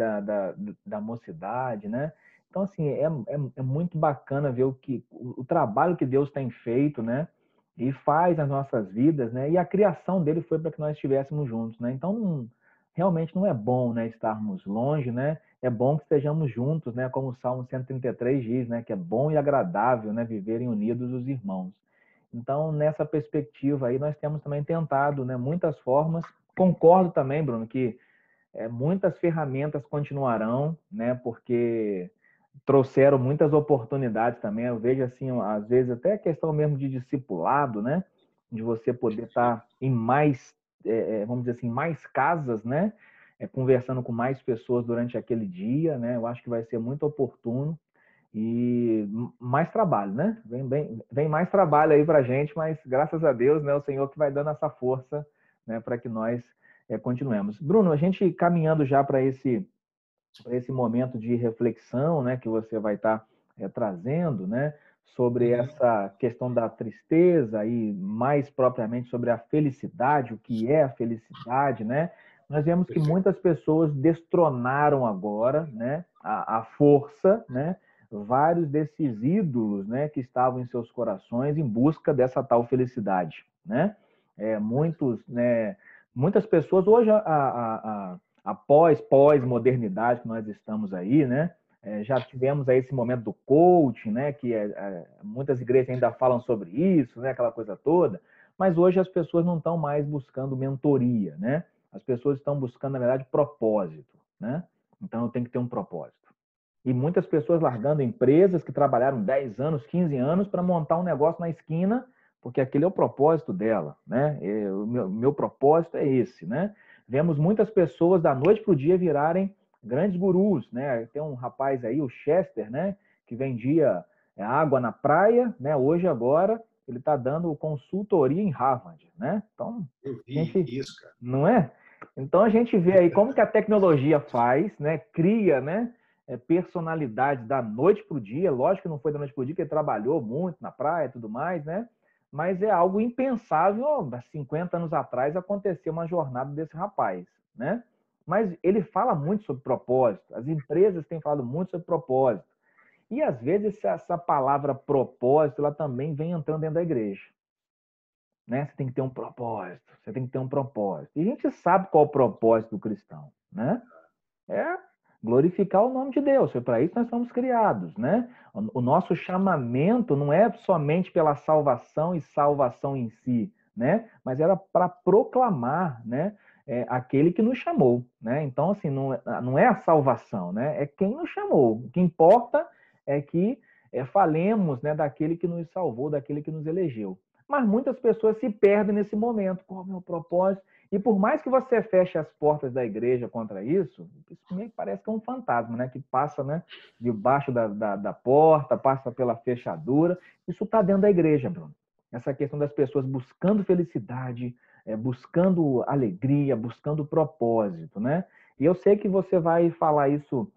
da mocidade, né? Então, assim, é muito bacana ver o trabalho que Deus tem feito, né? E faz nas nossas vidas, né? E a criação dele foi para que nós estivéssemos juntos, né? Então, realmente não é bom, né, estarmos longe, né? É bom que estejamos juntos, né? Como o Salmo 133 diz, né? Que é bom e agradável, né? Viverem unidos os irmãos. Então, nessa perspectiva aí, nós temos também tentado, né, muitas formas. Concordo também, Bruno, que muitas ferramentas continuarão, né, porque trouxeram muitas oportunidades também. Eu vejo, assim, às vezes, até a questão mesmo de discipulado, né, de você poder estar em mais, vamos dizer assim, mais casas, né, conversando com mais pessoas durante aquele dia, né? Eu acho que vai ser muito oportuno e mais trabalho, né? Vem mais trabalho aí para a gente, mas graças a Deus, né? O Senhor que vai dando essa força, né? Para que nós continuemos. Bruno, a gente caminhando já para esse momento de reflexão, né? Que você vai estar trazendo, né? Sobre essa questão da tristeza e mais propriamente sobre a felicidade, o que é a felicidade, né? Nós vemos que Perfeito. muitas pessoas destronaram agora, né, a força, né, vários desses ídolos, né, que estavam em seus corações em busca dessa tal felicidade, né? Muitas pessoas hoje a pós-modernidade que nós estamos aí, né? Já tivemos aí esse momento do coaching, né? Que muitas igrejas ainda falam sobre isso, né? Aquela coisa toda. Mas hoje as pessoas não estão mais buscando mentoria, né? As pessoas estão buscando, na verdade, propósito, né? Então eu tenho que ter um propósito. E muitas pessoas largando empresas que trabalharam 10 anos, 15 anos para montar um negócio na esquina, porque aquele é o propósito dela, né? O meu propósito é esse, né? Vemos muitas pessoas da noite para o dia virarem grandes gurus, né? Tem um rapaz aí, o Chester, né? Que vendia água na praia, né? Hoje, agora, ele está dando consultoria em Harvard, né? Então, Eu a vi gente, isso, cara. não é? Então, a gente vê aí como que a tecnologia faz, né? Cria, né? Personalidade da noite para o dia. Lógico que não foi da noite para o dia, porque ele trabalhou muito na praia e tudo mais, né? Mas é algo impensável. Há 50 anos atrás aconteceu uma jornada desse rapaz, né? Mas ele fala muito sobre propósito. As empresas têm falado muito sobre propósito. E às vezes essa palavra propósito, ela também vem entrando dentro da igreja, né? Você tem que ter um propósito. Você tem que ter um propósito. E a gente sabe qual é o propósito do cristão, né? É glorificar o nome de Deus. Foi para isso que nós fomos criados, né? O nosso chamamento não é somente pela salvação e salvação em si, né? Mas era para proclamar, né? Aquele que nos chamou, né? Então, assim, não é a salvação, né? É quem nos chamou. O que importa é que falemos, né, daquele que nos salvou, daquele que nos elegeu. Mas muitas pessoas se perdem nesse momento. Qual é o meu propósito? E por mais que você feche as portas da igreja contra isso me parece que é um fantasma, né? Que passa, né, debaixo da porta, passa pela fechadura. Isso está dentro da igreja, Bruno. Essa questão das pessoas buscando felicidade, buscando alegria, buscando propósito, né? E eu sei que você vai falar isso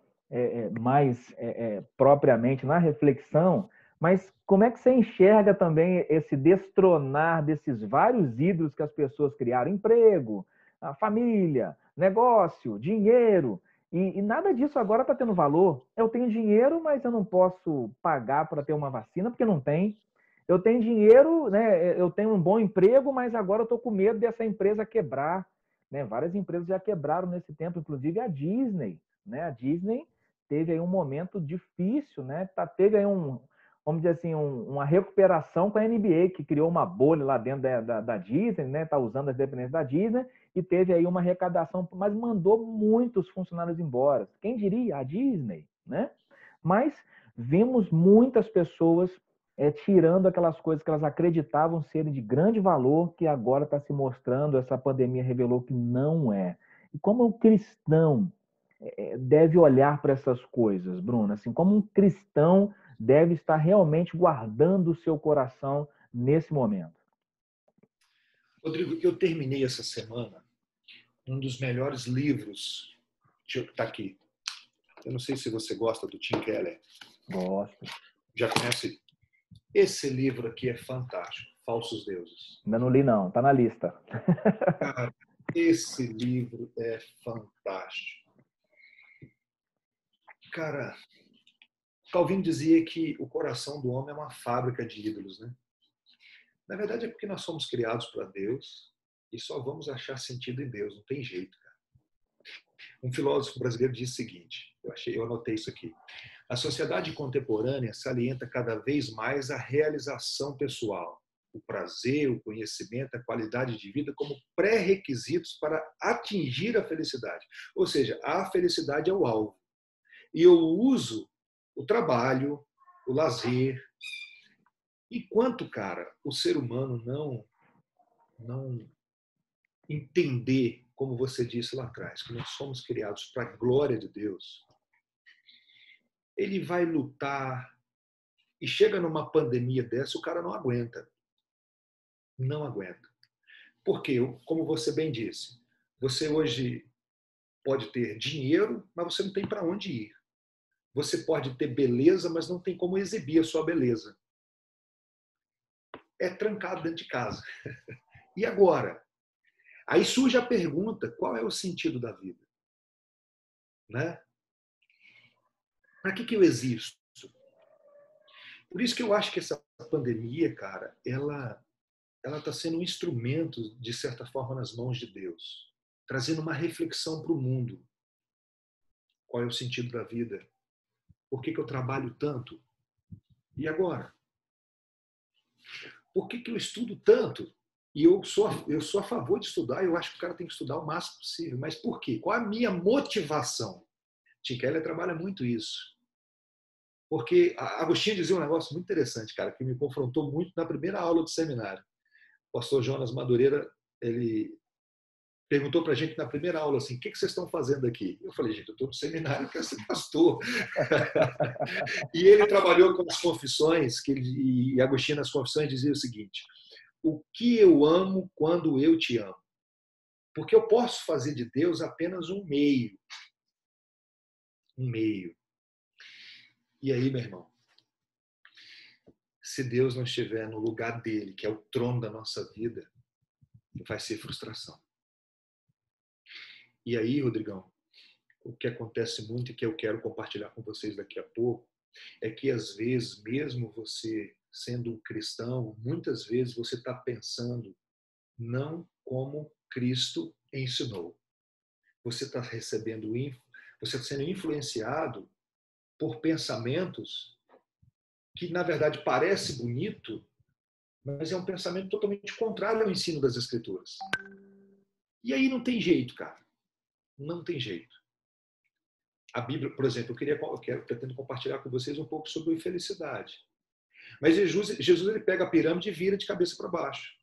mais propriamente na reflexão, mas como é que você enxerga também esse destronar desses vários ídolos que as pessoas criaram? Emprego, a família, negócio, dinheiro. E nada disso agora está tendo valor. Eu tenho dinheiro, mas eu não posso pagar para ter uma vacina, porque não tem. Eu tenho dinheiro, né? Eu tenho um bom emprego, mas agora eu estou com medo dessa empresa quebrar. Né? Várias empresas já quebraram nesse tempo, inclusive a Disney. Né? A Disney teve aí um momento difícil, né? Teve aí vamos dizer assim, uma recuperação com a NBA, que criou uma bolha lá dentro da Disney, né? Tá usando as dependências da Disney, e teve aí uma arrecadação, mas mandou muitos funcionários embora. Quem diria? A Disney, né? Mas vimos muitas pessoas tirando aquelas coisas que elas acreditavam serem de grande valor, que agora está se mostrando, essa pandemia revelou que não é. E como o cristão deve olhar para essas coisas, Bruno? Assim, como um cristão deve estar realmente guardando o seu coração nesse momento? Rodrigo, eu terminei essa semana um dos melhores livros. Está aqui. Eu não sei se você gosta do Tim Keller. Gosto. Já conhece? Esse livro aqui é fantástico. Falsos Deuses. Ainda não li, não. Tá na lista. Cara, esse livro é fantástico. Cara, Calvin dizia que o coração do homem é uma fábrica de ídolos, né? Na verdade é porque nós somos criados para Deus e só vamos achar sentido em Deus, não tem jeito, cara. Um filósofo brasileiro disse o seguinte, eu anotei isso aqui. A sociedade contemporânea salienta cada vez mais a realização pessoal, o prazer, o conhecimento, a qualidade de vida como pré-requisitos para atingir a felicidade. Ou seja, a felicidade é o alvo. E eu uso o trabalho, o lazer. Enquanto, cara, o ser humano não entender, como você disse lá atrás, que nós somos criados para a glória de Deus, ele vai lutar e chega numa pandemia dessa, o cara não aguenta. Não aguenta. Porque, como você bem disse, você hoje pode ter dinheiro, mas você não tem para onde ir. Você pode ter beleza, mas não tem como exibir a sua beleza. É trancado dentro de casa. E agora? Aí surge a pergunta, qual é o sentido da vida? Né? Para que eu existo? Por isso que eu acho que essa pandemia, cara, ela está sendo um instrumento, de certa forma, nas mãos de Deus, trazendo uma reflexão para o mundo. Qual é o sentido da vida? Por que eu trabalho tanto? E agora? Por que eu estudo tanto? E eu sou a favor de estudar, eu acho que o cara tem que estudar o máximo possível. Mas por quê? Qual a minha motivação? Tim Keller trabalha muito isso. Porque Agostinho dizia um negócio muito interessante, cara, que me confrontou muito na primeira aula do seminário. O pastor Jonas Madureira, ele perguntou para a gente na primeira aula assim, o que vocês estão fazendo aqui? Eu falei, gente, eu estou no seminário, eu quero ser pastor. E ele trabalhou com as confissões, e Agostinho nas confissões dizia o seguinte, o que eu amo quando eu te amo? Porque eu posso fazer de Deus apenas um meio. Um meio. E aí, meu irmão, se Deus não estiver no lugar dele, que é o trono da nossa vida, vai ser frustração. E aí, Rodrigão, o que acontece muito e que eu quero compartilhar com vocês daqui a pouco, é que às vezes, mesmo você sendo um cristão, muitas vezes você está pensando não como Cristo ensinou. Você está recebendo, você está sendo influenciado por pensamentos que, na verdade, parece bonito, mas é um pensamento totalmente contrário ao ensino das Escrituras. E aí não tem jeito, cara. Não tem jeito. A Bíblia, por exemplo, eu pretendo compartilhar com vocês um pouco sobre infelicidade. Mas Jesus ele pega a pirâmide e vira de cabeça para baixo.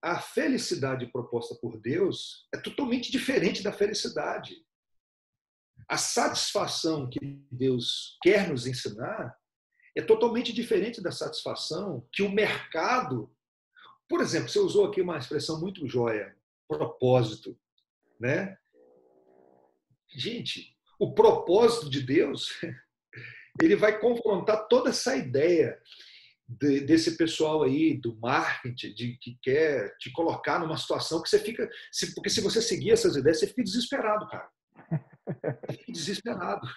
A felicidade proposta por Deus é totalmente diferente da felicidade. A satisfação que Deus quer nos ensinar é totalmente diferente da satisfação que o mercado... Por exemplo, você usou aqui uma expressão muito joia, propósito, né? Gente, o propósito de Deus, ele vai confrontar toda essa ideia desse pessoal aí do marketing, que quer te colocar numa situação que você fica... Porque se você seguir essas ideias, você fica desesperado, cara. Você fica desesperado.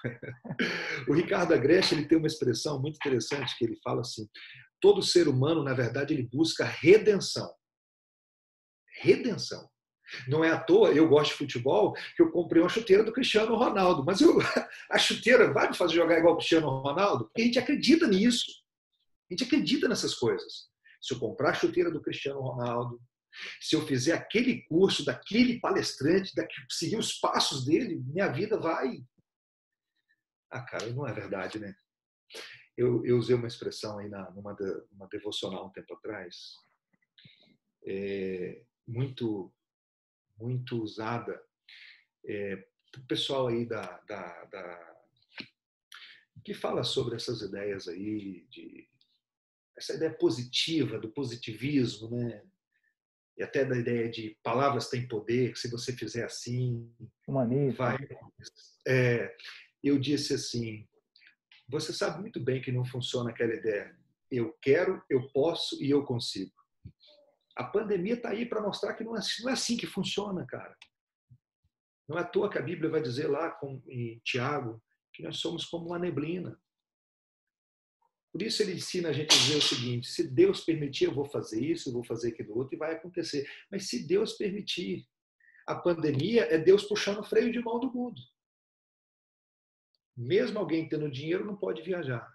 O Ricardo Agreste, ele tem uma expressão muito interessante que ele fala assim, todo ser humano, na verdade, ele busca redenção. Redenção. Não é à toa, eu gosto de futebol, que eu comprei uma chuteira do Cristiano Ronaldo. Mas a chuteira vai me fazer jogar igual o Cristiano Ronaldo? Porque a gente acredita nisso. A gente acredita nessas coisas. Se eu comprar a chuteira do Cristiano Ronaldo, se eu fizer aquele curso daquele palestrante, seguir os passos dele, minha vida vai... Ah, cara, não é verdade, né? Eu usei uma expressão aí numa devocional um tempo atrás, muito usada, o pessoal aí que fala sobre essas ideias aí, essa ideia positiva, do positivismo, né? E até da ideia de palavras têm poder, que se você fizer assim, vai... Eu disse assim, você sabe muito bem que não funciona aquela ideia. Eu quero, eu posso e eu consigo. A pandemia está aí para mostrar que não é assim que funciona, cara. Não é à toa que a Bíblia vai dizer lá em Tiago que nós somos como uma neblina. Por isso ele ensina a gente a dizer o seguinte, se Deus permitir, eu vou fazer isso, eu vou fazer aquilo outro, e vai acontecer. Mas se Deus permitir, a pandemia é Deus puxando o freio de mão do mundo. Mesmo alguém tendo dinheiro não pode viajar.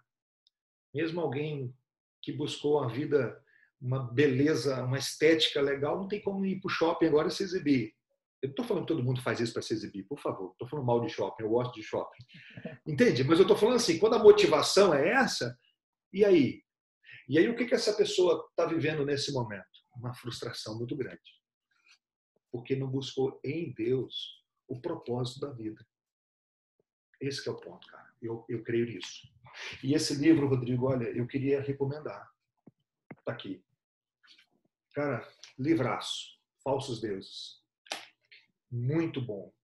Mesmo alguém que buscou uma vida, uma beleza, uma estética legal, não tem como ir para o shopping agora e se exibir. Eu não estou falando que todo mundo faz isso para se exibir, por favor. Estou falando mal de shopping, eu gosto de shopping. Entende? Mas eu estou falando assim, quando a motivação é essa, e aí? E aí o que essa pessoa está vivendo nesse momento? Uma frustração muito grande. porque não buscou em Deus o propósito da vida. Esse que é o ponto, cara. Eu creio nisso. E esse livro, Rodrigo, olha, eu queria recomendar. Está aqui. Cara, livraço. Falsos Deuses. Muito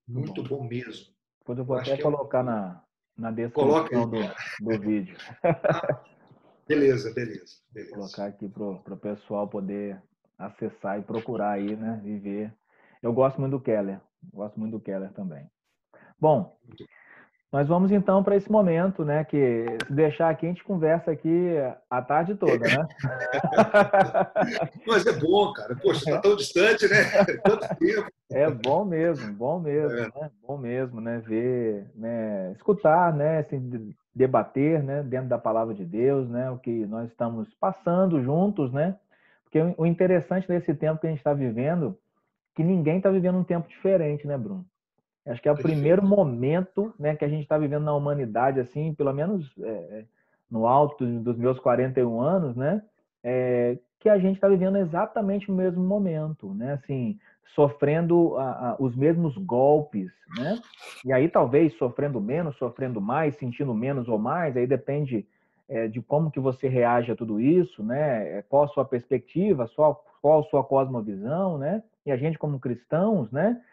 Muito bom. bom mesmo. Depois eu vou Eu acho até que é um... colocar na Coloca aí. descrição do vídeo. Beleza. Vou colocar aqui para o pessoal poder acessar e procurar aí, né? E ver. Eu gosto muito do Keller. Gosto muito do Keller também. Bom, nós vamos então para esse momento, né? Que se deixar aqui, a gente conversa aqui a tarde toda, né? Mas é bom, cara. Poxa, está tão distante, né? Tanto tempo. É bom mesmo, né? Bom mesmo, né? Ver, né? Escutar, né? Assim, debater, né? Dentro da palavra de Deus, né? O que nós estamos passando juntos, né? Porque o interessante desse tempo que a gente está vivendo, que ninguém está vivendo um tempo diferente, né, Bruno? Acho que é o primeiro Perfeito. momento, né, que a gente está vivendo na humanidade, assim, pelo menos no alto dos meus 41 anos, né, que a gente está vivendo exatamente o mesmo momento, né, assim, sofrendo os mesmos golpes, né, e aí talvez sofrendo menos, sofrendo mais, sentindo menos ou mais, aí depende de como que você reage a tudo isso, né, qual a sua perspectiva, qual a sua cosmovisão, né, e a gente como cristãos, né,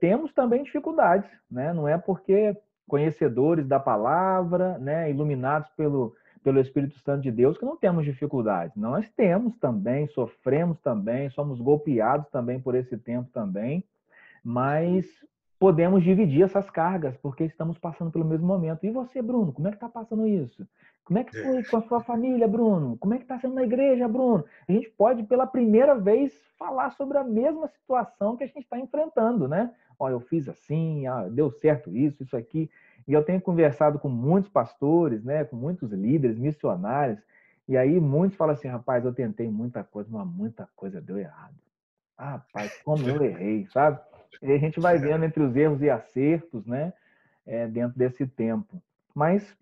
temos também dificuldades, né? Não é porque conhecedores da palavra, né, iluminados pelo Espírito Santo de Deus, que não temos dificuldades. Nós temos também, sofremos também, somos golpeados também por esse tempo também, mas podemos dividir essas cargas, porque estamos passando pelo mesmo momento. E você, Bruno, como é que está passando isso? Como é que foi com a sua família, Bruno? Como é que está sendo na igreja, Bruno? A gente pode, pela primeira vez, falar sobre a mesma situação que a gente está enfrentando, né? Ó, eu fiz assim, deu certo isso aqui. E eu tenho conversado com muitos pastores, né, com muitos líderes, missionários, e aí muitos falam assim, rapaz, eu tentei muita coisa, mas muita coisa deu errado. Ah, rapaz, como eu errei, sabe? E a gente vai vendo entre os erros e acertos, né? Dentro desse tempo. Mas,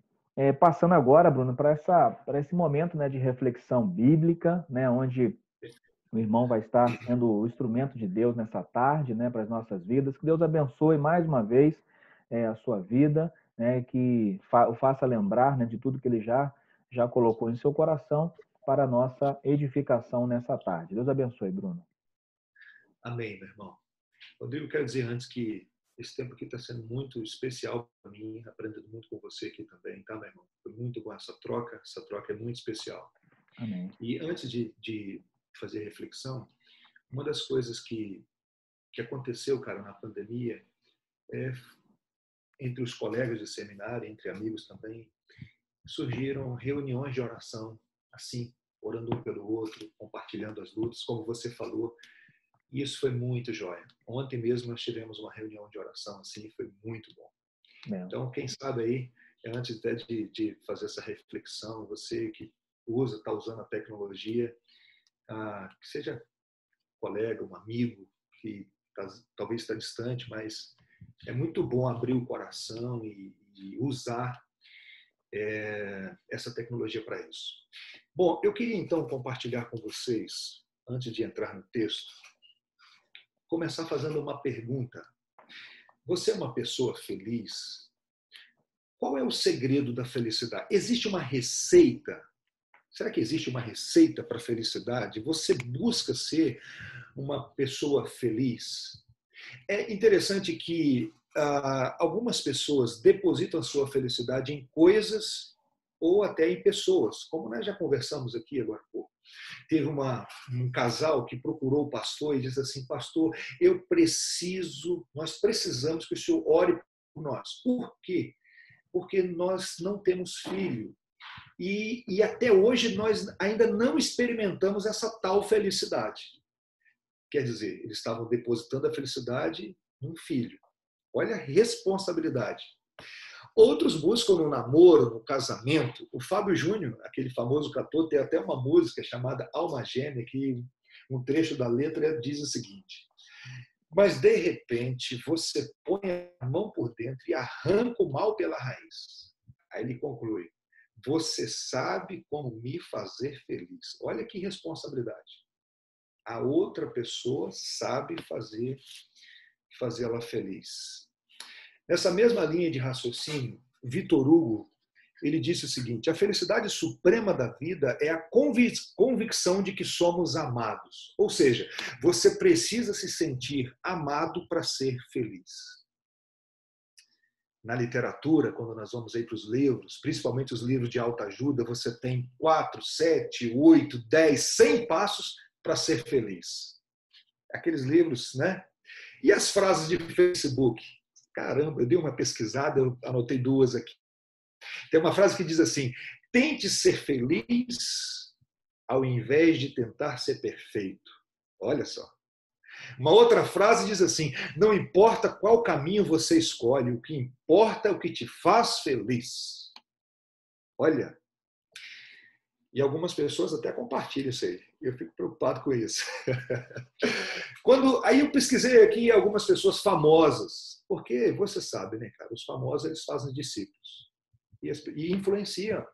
passando agora, Bruno, para esse momento, né, de reflexão bíblica, né, onde o irmão vai estar sendo o instrumento de Deus nessa tarde, né, para as nossas vidas. Que Deus abençoe mais uma vez a sua vida, né, que o faça lembrar, né, de tudo que ele já colocou em seu coração para a nossa edificação nessa tarde. Deus abençoe, Bruno. Amém, meu irmão. Rodrigo, quero dizer antes que esse tempo aqui está sendo muito especial para mim, aprendendo muito com você aqui também, tá, meu irmão? Foi muito bom essa troca é muito especial. Amém. E antes de fazer reflexão, uma das coisas que aconteceu, cara, na pandemia, entre os colegas de seminário, entre amigos também, surgiram reuniões de oração, assim, orando um pelo outro, compartilhando as lutas, como você falou. E isso foi muito jóia. Ontem mesmo nós tivemos uma reunião de oração assim, foi muito bom. Então, quem sabe aí, antes até de fazer essa reflexão, você que está usando a tecnologia, que seja colega, um amigo, que talvez está distante, mas é muito bom abrir o coração e usar essa tecnologia para isso. Bom, eu queria então compartilhar com vocês, antes de entrar no texto, começar fazendo uma pergunta. Você é uma pessoa feliz? Qual é o segredo da felicidade? Existe uma receita? Será que existe uma receita para a felicidade? Você busca ser uma pessoa feliz? É interessante que algumas pessoas depositam sua felicidade em coisas ou até em pessoas, como nós já conversamos aqui agora há pouco. Teve um casal que procurou o pastor e disse assim, pastor, nós precisamos que o senhor ore por nós. Por quê? Porque nós não temos filho. E até hoje nós ainda não experimentamos essa tal felicidade. Quer dizer, eles estavam depositando a felicidade num filho. Olha a responsabilidade. Outros buscam no namoro, no casamento. O Fábio Júnior, aquele famoso cantor, tem até uma música chamada Alma Gêmea, que um trecho da letra diz o seguinte: mas de repente você põe a mão por dentro e arranca o mal pela raiz. Aí ele conclui: você sabe como me fazer feliz. Olha que responsabilidade. A outra pessoa sabe fazê-la feliz. Nessa mesma linha de raciocínio, Victor Hugo, ele disse o seguinte: a felicidade suprema da vida é a convicção de que somos amados. Ou seja, você precisa se sentir amado para ser feliz. Na literatura, quando nós vamos aí para os livros, principalmente os livros de autoajuda, você tem 4, 7, 8, 10, 100 passos para ser feliz. Aqueles livros, né? E as frases de Facebook? Caramba, eu dei uma pesquisada, eu anotei 2 aqui. Tem uma frase que diz assim: tente ser feliz ao invés de tentar ser perfeito. Olha só. Uma outra frase diz assim: não importa qual caminho você escolhe, o que importa é o que te faz feliz. Olha. E algumas pessoas até compartilham isso aí. Eu fico preocupado com isso. Aí eu pesquisei aqui algumas pessoas famosas, porque você sabe, né, cara? Os famosos, eles fazem discípulos. E influenciam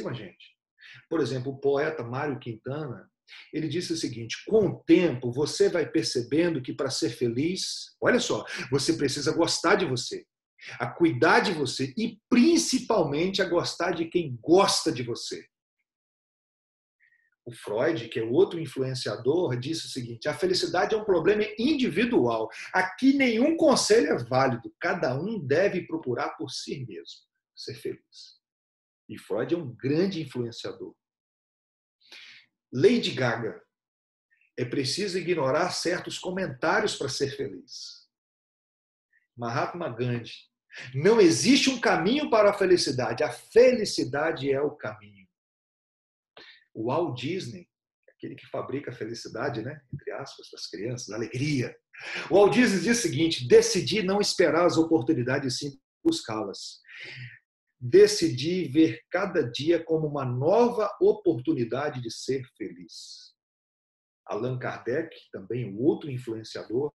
a gente. Por exemplo, o poeta Mário Quintana, ele disse o seguinte: com o tempo, você vai percebendo que para ser feliz, olha só, você precisa gostar de você, a cuidar de você e principalmente a gostar de quem gosta de você. O Freud, que é outro influenciador, disse o seguinte: a felicidade é um problema individual. Aqui nenhum conselho é válido. Cada um deve procurar por si mesmo ser feliz. E Freud é um grande influenciador. Lady Gaga: é preciso ignorar certos comentários para ser feliz. Mahatma Gandhi: não existe um caminho para a felicidade é o caminho. O Walt Disney, aquele que fabrica a felicidade, né? Entre aspas, para as crianças, alegria. O Walt Disney diz o seguinte: decidi não esperar as oportunidades, sim buscá-las. Decidi ver cada dia como uma nova oportunidade de ser feliz. Allan Kardec, também um outro influenciador,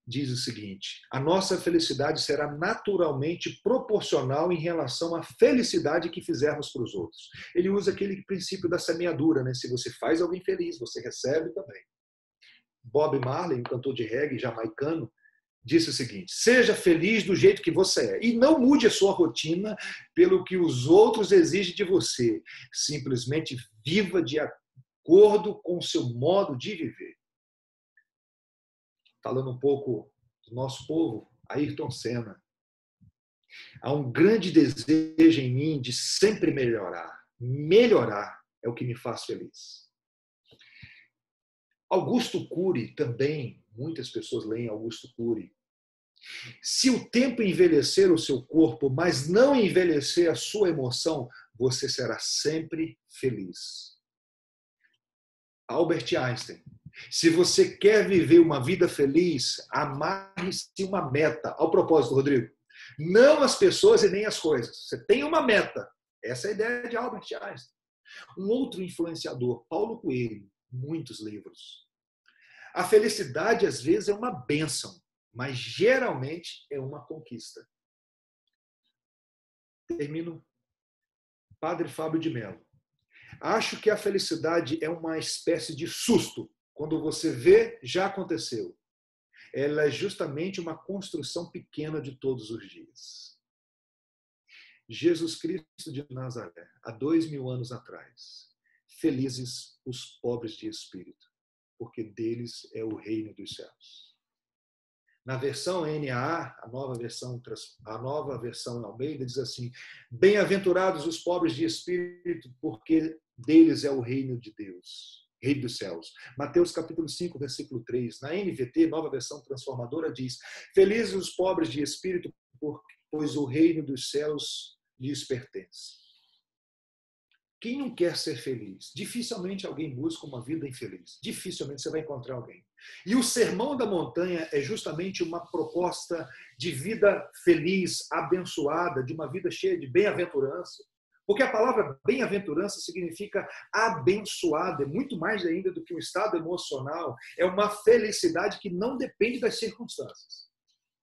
diz o seguinte: a nossa felicidade será naturalmente proporcional em relação à felicidade que fizermos para os outros. Ele usa aquele princípio da semeadura, né? Se você faz alguém feliz, você recebe também. Bob Marley, um cantor de reggae jamaicano, disse o seguinte: seja feliz do jeito que você é e não mude a sua rotina pelo que os outros exigem de você. Simplesmente viva de acordo com o seu modo de viver. Falando um pouco do nosso povo, Ayrton Senna: há um grande desejo em mim de sempre melhorar. Melhorar é o que me faz feliz. Augusto Cury também, muitas pessoas leem Augusto Cury. Se o tempo envelhecer o seu corpo, mas não envelhecer a sua emoção, você será sempre feliz. Albert Einstein: se você quer viver uma vida feliz, amarre-se uma meta. Ao propósito, Rodrigo, não as pessoas e nem as coisas. Você tem uma meta. Essa é a ideia de Albert Einstein. Um outro influenciador, Paulo Coelho, muitos livros. A felicidade, às vezes, é uma bênção, mas geralmente é uma conquista. Termino. Padre Fábio de Mello: acho que a felicidade é uma espécie de susto. Quando você vê, já aconteceu. Ela é justamente uma construção pequena de todos os dias. Jesus Cristo de Nazaré, há 2000 anos atrás: felizes os pobres de espírito, porque deles é o reino dos céus. Na versão NAA, a nova versão Almeida, diz assim: bem-aventurados os pobres de espírito, porque deles é o reino de Deus, reino dos céus. Mateus capítulo 5, versículo 3. Na NVT, nova versão transformadora, diz: felizes os pobres de espírito, pois o reino dos céus lhes pertence. Quem não quer ser feliz? Dificilmente alguém busca uma vida infeliz. Dificilmente você vai encontrar alguém. E o Sermão da Montanha é justamente uma proposta de vida feliz, abençoada, de uma vida cheia de bem-aventurança. Porque a palavra bem-aventurança significa abençoado, é muito mais ainda do que um estado emocional, é uma felicidade que não depende das circunstâncias.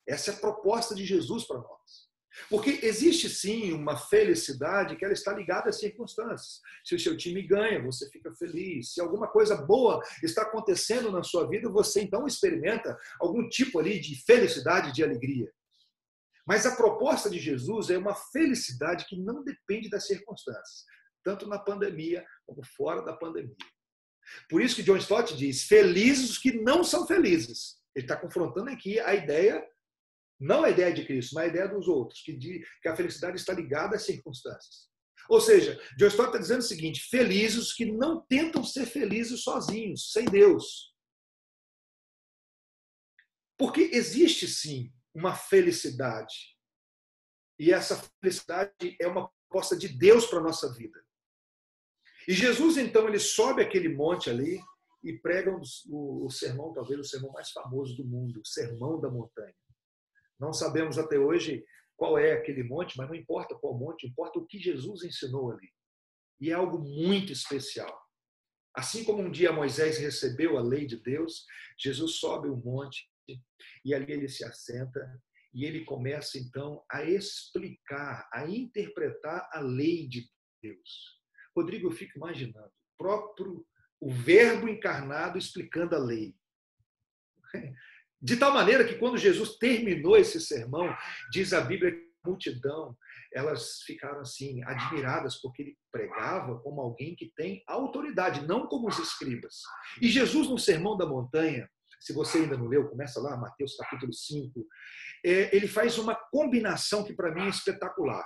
Essa é a proposta de Jesus para nós. Porque existe sim uma felicidade que ela está ligada às circunstâncias. Se o seu time ganha, você fica feliz. Se alguma coisa boa está acontecendo na sua vida, você então experimenta algum tipo ali de felicidade, de alegria. Mas a proposta de Jesus é uma felicidade que não depende das circunstâncias, tanto na pandemia como fora da pandemia. Por isso que John Stott diz, felizes os que não são felizes. Ele está confrontando aqui a ideia, não a ideia de Cristo, mas a ideia dos outros, que diz que a felicidade está ligada às circunstâncias. Ou seja, John Stott está dizendo o seguinte, felizes os que não tentam ser felizes sozinhos, sem Deus. Porque existe sim uma felicidade. E essa felicidade é uma proposta de Deus para a nossa vida. E Jesus, então, ele sobe aquele monte ali e prega o sermão, talvez o sermão mais famoso do mundo, o Sermão da Montanha. Não sabemos até hoje qual é aquele monte, mas não importa qual monte, importa o que Jesus ensinou ali. E é algo muito especial. Assim como um dia Moisés recebeu a lei de Deus, Jesus sobe o monte e ali ele se assenta e ele começa então a explicar, a interpretar a lei de Deus. Rodrigo, eu fico imaginando, o verbo encarnado explicando a lei. De tal maneira que quando Jesus terminou esse sermão, diz a Bíblia que a multidão, elas ficaram assim, admiradas, porque ele pregava como alguém que tem autoridade, não como os escribas. E Jesus, no Sermão da Montanha, se você ainda não leu, começa lá, Mateus capítulo 5, ele faz uma combinação que para mim é espetacular.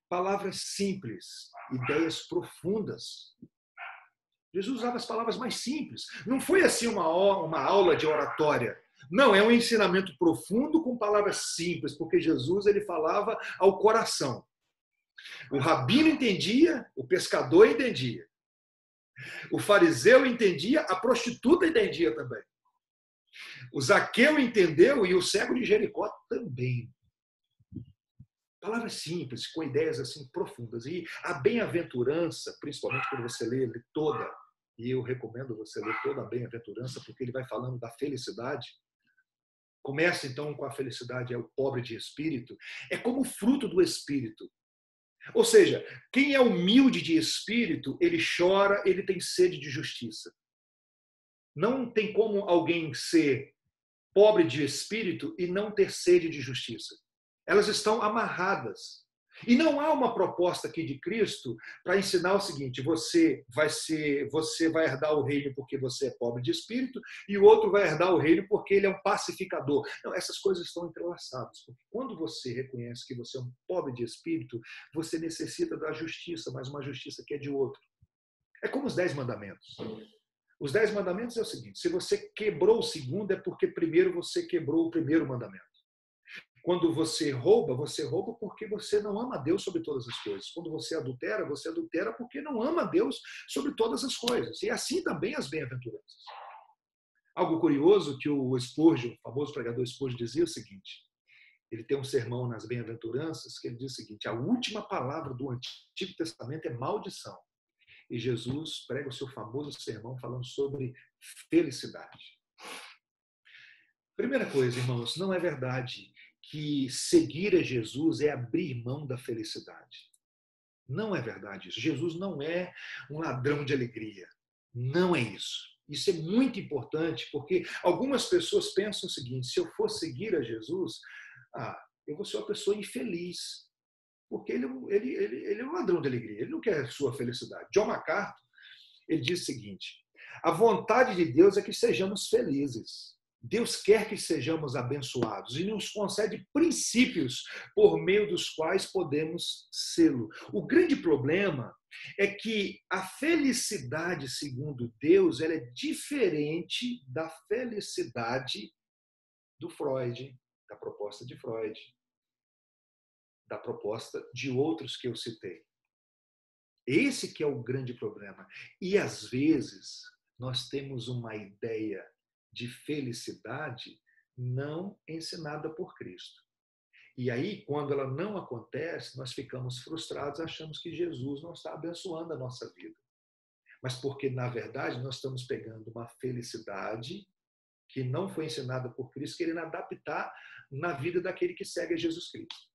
Palavras simples, ideias profundas. Jesus usava as palavras mais simples. Não foi assim uma aula de oratória. Não, é um ensinamento profundo com palavras simples, porque Jesus ele falava ao coração. O rabino entendia, o pescador entendia. O fariseu entendia, a prostituta entendia também. O Zaqueu entendeu e o cego de Jericó também. Palavras simples, com ideias assim profundas. E a bem-aventurança, principalmente quando você lê toda, e eu recomendo você ler toda a bem-aventurança, porque ele vai falando da felicidade. Começa então com a felicidade, é o pobre de espírito. É como fruto do espírito. Ou seja, quem é humilde de espírito, ele chora, ele tem sede de justiça. Não tem como alguém ser pobre de espírito e não ter sede de justiça. Elas estão amarradas. E não há uma proposta aqui de Cristo para ensinar o seguinte, você vai herdar o reino porque você é pobre de espírito e o outro vai herdar o reino porque ele é um pacificador. Não, essas coisas estão entrelaçadas, porque quando você reconhece que você é um pobre de espírito, você necessita da justiça, mas uma justiça que é de outro. É como os 10 mandamentos. Os 10 mandamentos é o seguinte, se você quebrou o segundo é porque primeiro você quebrou o primeiro mandamento. Quando você rouba porque você não ama Deus sobre todas as coisas. Quando você adultera porque não ama Deus sobre todas as coisas. E assim também as bem-aventuranças. Algo curioso que o Spurgeon, o famoso pregador Spurgeon, dizia o seguinte, ele tem um sermão nas bem-aventuranças que ele diz o seguinte, a última palavra do Antigo Testamento é maldição. E Jesus prega o seu famoso sermão falando sobre felicidade. Primeira coisa, irmãos, não é verdade que seguir a Jesus é abrir mão da felicidade. Não é verdade isso. Jesus não é um ladrão de alegria. Não é isso. Isso é muito importante, porque algumas pessoas pensam o seguinte, se eu for seguir a Jesus, eu vou ser uma pessoa infeliz. Porque ele é um ladrão de alegria. Ele não quer a sua felicidade. John MacArthur, ele diz o seguinte, a vontade de Deus é que sejamos felizes. Deus quer que sejamos abençoados e nos concede princípios por meio dos quais podemos sê-lo. O grande problema é que a felicidade, segundo Deus, ela é diferente da felicidade do Freud, da proposta de Freud, da proposta de outros que eu citei. Esse que é o grande problema. E, às vezes, nós temos uma ideia de felicidade não ensinada por Cristo. E aí, quando ela não acontece, nós ficamos frustrados, achamos que Jesus não está abençoando a nossa vida. Mas porque, na verdade, nós estamos pegando uma felicidade que não foi ensinada por Cristo, querendo adaptar na vida daquele que segue a Jesus Cristo.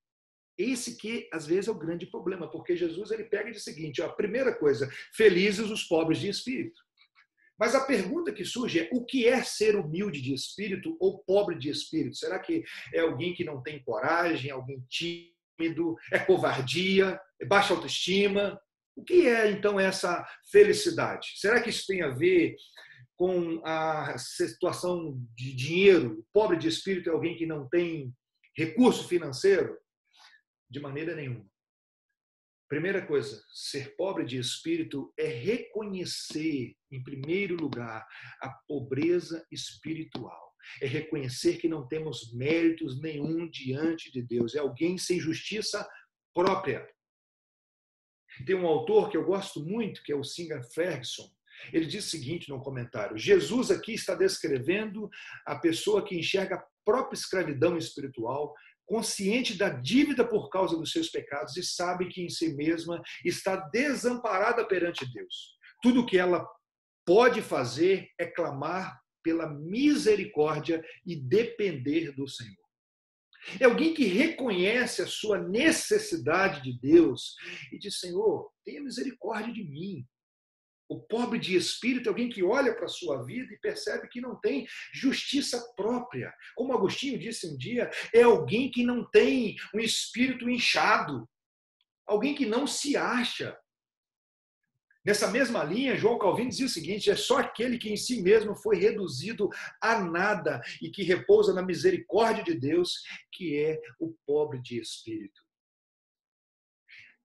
Esse que, às vezes, é o grande problema, porque Jesus ele pega e diz o seguinte, ó, a primeira coisa, felizes os pobres de espírito. Mas a pergunta que surge é, o que é ser humilde de espírito ou pobre de espírito? Será que é alguém que não tem coragem, alguém tímido, é covardia, é baixa autoestima? O que é, então, essa felicidade? Será que isso tem a ver com a situação de dinheiro? O pobre de espírito é alguém que não tem recurso financeiro? De maneira nenhuma. Primeira coisa, ser pobre de espírito é reconhecer, em primeiro lugar, a pobreza espiritual. É reconhecer que não temos méritos nenhum diante de Deus. É alguém sem justiça própria. Tem um autor que eu gosto muito, que é o Singer Ferguson. Ele diz o seguinte no comentário: Jesus aqui está descrevendo a pessoa que enxerga a própria escravidão espiritual, consciente da dívida por causa dos seus pecados e sabe que em si mesma está desamparada perante Deus. Tudo o que ela pode fazer é clamar pela misericórdia e depender do Senhor. É alguém que reconhece a sua necessidade de Deus e diz, Senhor, tenha misericórdia de mim. O pobre de espírito é alguém que olha para a sua vida e percebe que não tem justiça própria. Como Agostinho disse um dia, é alguém que não tem um espírito inchado. Alguém que não se acha. Nessa mesma linha, João Calvino dizia o seguinte, é só aquele que em si mesmo foi reduzido a nada e que repousa na misericórdia de Deus, que é o pobre de espírito.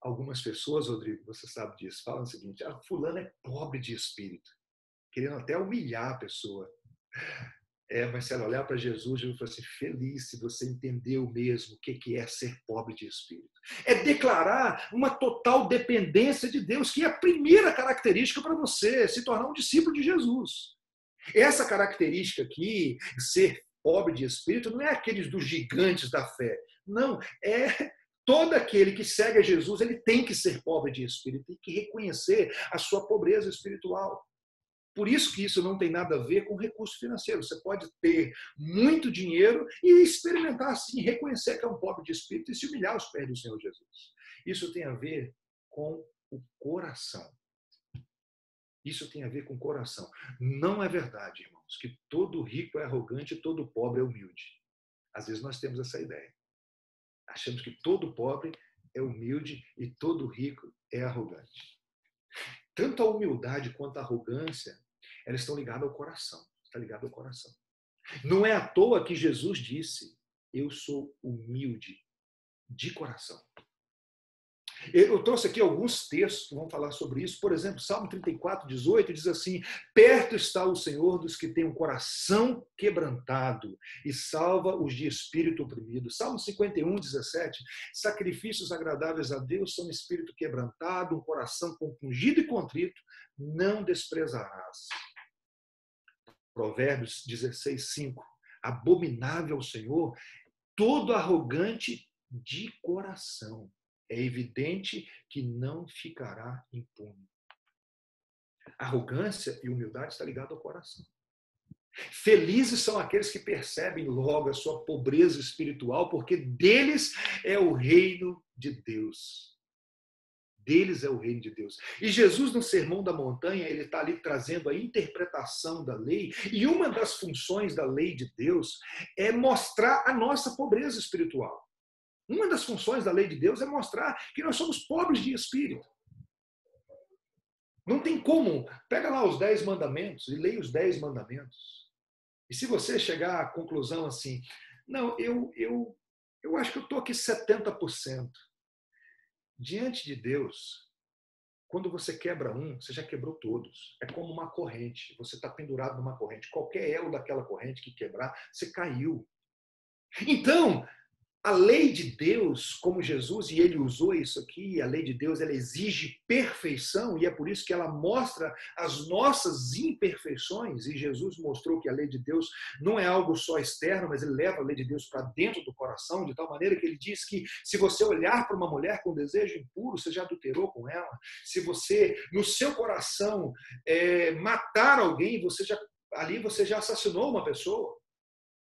Algumas pessoas, Rodrigo, você sabe disso, falam o seguinte, fulano é pobre de espírito, querendo até humilhar a pessoa. Mas se ela olhar para Jesus, Jesus fala assim, feliz se você entendeu mesmo o que é ser pobre de espírito. É declarar uma total dependência de Deus, que é a primeira característica para você se tornar um discípulo de Jesus. Essa característica aqui, ser pobre de espírito, não é aqueles dos gigantes da fé. Não, é todo aquele que segue a Jesus, ele tem que ser pobre de espírito, tem que reconhecer a sua pobreza espiritual. Por isso que isso não tem nada a ver com recurso financeiro. Você pode ter muito dinheiro e experimentar assim, reconhecer que é um pobre de espírito e se humilhar aos pés do Senhor Jesus. Isso tem a ver com o coração. Isso tem a ver com o coração. Não é verdade, irmãos, que todo rico é arrogante e todo pobre é humilde. Às vezes nós temos essa ideia. Achamos que todo pobre é humilde e todo rico é arrogante. Tanto a humildade quanto a arrogância, elas estão ligadas ao coração. Está ligado ao coração. Não é à toa que Jesus disse, eu sou humilde de coração. Eu trouxe aqui alguns textos que vão falar sobre isso. Por exemplo, Salmo 34, 18 diz assim, perto está o Senhor dos que têm um coração quebrantado e salva os de espírito oprimido. Salmo 51, 17, sacrifícios agradáveis a Deus são espírito quebrantado, um coração compungido e contrito, não desprezarás. Provérbios 16, 5, abominável ao Senhor, todo arrogante de coração. É evidente que não ficará impune. Arrogância e humildade está ligado ao coração. Felizes são aqueles que percebem logo a sua pobreza espiritual, porque deles é o reino de Deus. Deles é o reino de Deus. E Jesus, no Sermão da Montanha, ele está ali trazendo a interpretação da lei, e uma das funções da lei de Deus é mostrar a nossa pobreza espiritual. Uma das funções da lei de Deus é mostrar que nós somos pobres de espírito. Não tem como. Pega lá os 10 mandamentos e leia os 10 mandamentos. E se você chegar à conclusão assim, não, eu acho que eu estou aqui 70%. Diante de Deus, quando você quebra um, você já quebrou todos. É como uma corrente. Você está pendurado numa corrente. Qualquer elo daquela corrente que quebrar, você caiu. Então, a lei de Deus, como Jesus, e ele usou isso aqui, a lei de Deus, ela exige perfeição, e é por isso que ela mostra as nossas imperfeições, e Jesus mostrou que a lei de Deus não é algo só externo, mas ele leva a lei de Deus para dentro do coração, de tal maneira que ele diz que se você olhar para uma mulher com desejo impuro, você já adulterou com ela. Se você, no seu coração, matar alguém, ali você já assassinou uma pessoa,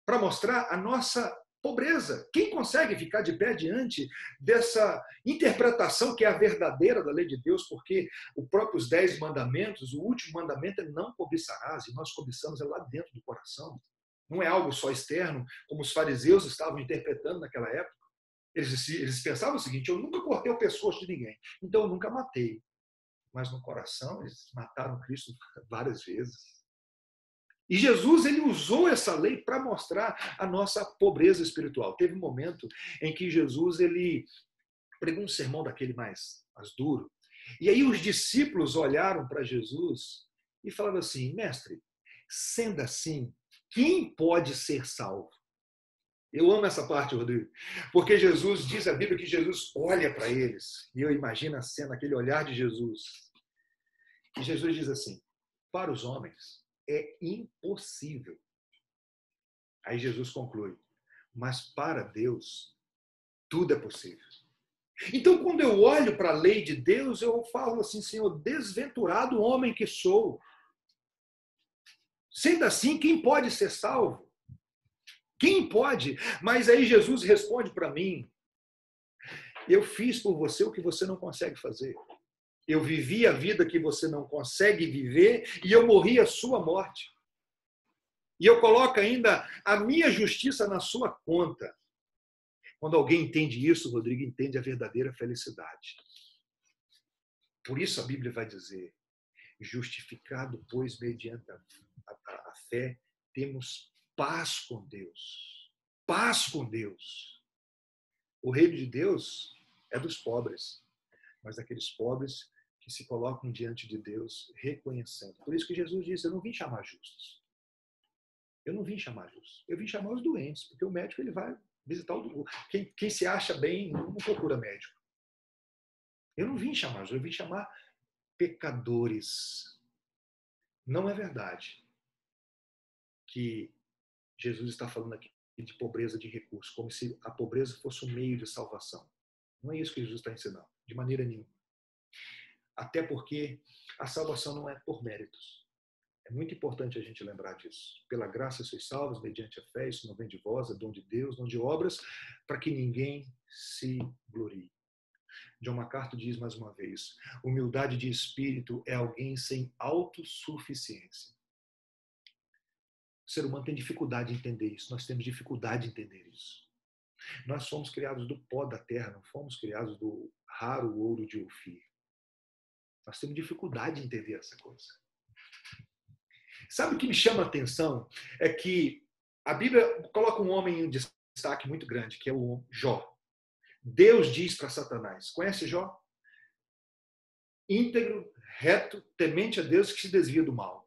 para mostrar a nossa pobreza. Quem consegue ficar de pé diante dessa interpretação que é a verdadeira da lei de Deus? Porque os próprios 10 mandamentos, o último mandamento é não cobiçarás, e nós cobiçamos é lá dentro do coração. Não é algo só externo, como os fariseus estavam interpretando naquela época. Eles pensavam o seguinte: eu nunca cortei o pescoço de ninguém, então eu nunca matei. Mas no coração eles mataram Cristo várias vezes. E Jesus, ele usou essa lei para mostrar a nossa pobreza espiritual. Teve um momento em que Jesus, ele pregou um sermão daquele mais duro. E aí os discípulos olharam para Jesus e falaram assim: mestre, sendo assim, quem pode ser salvo? Eu amo essa parte, Rodrigo, porque Jesus, diz a Bíblia que Jesus olha para eles. E eu imagino a cena, aquele olhar de Jesus. E Jesus diz assim: para os homens é impossível. Aí Jesus conclui: mas para Deus tudo é possível. Então, quando eu olho para a lei de Deus, eu falo assim: Senhor, desventurado homem que sou. Sendo assim, quem pode ser salvo? Quem pode? Mas aí Jesus responde para mim: eu fiz por você o que você não consegue fazer. Eu vivi a vida que você não consegue viver e eu morri a sua morte. E eu coloco ainda a minha justiça na sua conta. Quando alguém entende isso, Rodrigo, entende a verdadeira felicidade. Por isso a Bíblia vai dizer: justificado, pois, mediante a fé, temos paz com Deus. Paz com Deus. O reino de Deus é dos pobres, mas daqueles pobres que se colocam diante de Deus reconhecendo. Por isso que Jesus disse: eu não vim chamar justos. Eu não vim chamar justos. Eu vim chamar os doentes, porque o médico ele vai visitar quem se acha bem não procura médico. Eu não vim chamar justos, eu vim chamar pecadores. Não é verdade que Jesus está falando aqui de pobreza de recursos, como se a pobreza fosse um meio de salvação. Não é isso que Jesus está ensinando, de maneira nenhuma. Até porque a salvação não é por méritos. É muito importante a gente lembrar disso. Pela graça sois salvos, mediante a fé, isso não vem de vós, é dom de Deus, não de obras, para que ninguém se glorie. John MacArthur diz mais uma vez: humildade de espírito é alguém sem autossuficiência. O ser humano tem dificuldade de entender isso, nós temos dificuldade de entender isso. Nós fomos criados do pó da terra, não fomos criados do raro ouro de Ofir. Nós temos dificuldade de entender essa coisa. Sabe o que me chama a atenção? É que a Bíblia coloca um homem em destaque muito grande, que é o Jó. Deus diz para Satanás: conhece Jó? Íntegro, reto, temente a Deus, que se desvia do mal.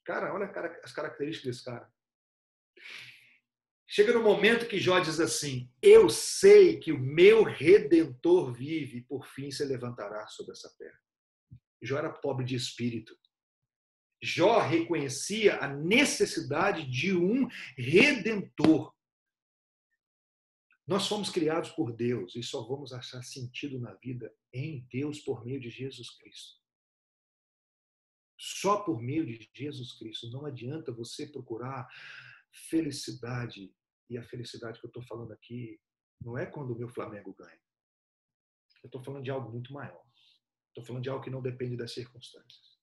Cara, olha as características desse cara. Chega no momento que Jó diz assim: eu sei que o meu Redentor vive e por fim se levantará sobre essa terra. Jó era pobre de espírito. Jó reconhecia a necessidade de um Redentor. Nós fomos criados por Deus e só vamos achar sentido na vida em Deus por meio de Jesus Cristo. Só por meio de Jesus Cristo. Não adianta você procurar felicidade. E a felicidade que eu estou falando aqui não é quando o meu Flamengo ganha. Eu estou falando de algo muito maior. Estou falando de algo que não depende das circunstâncias.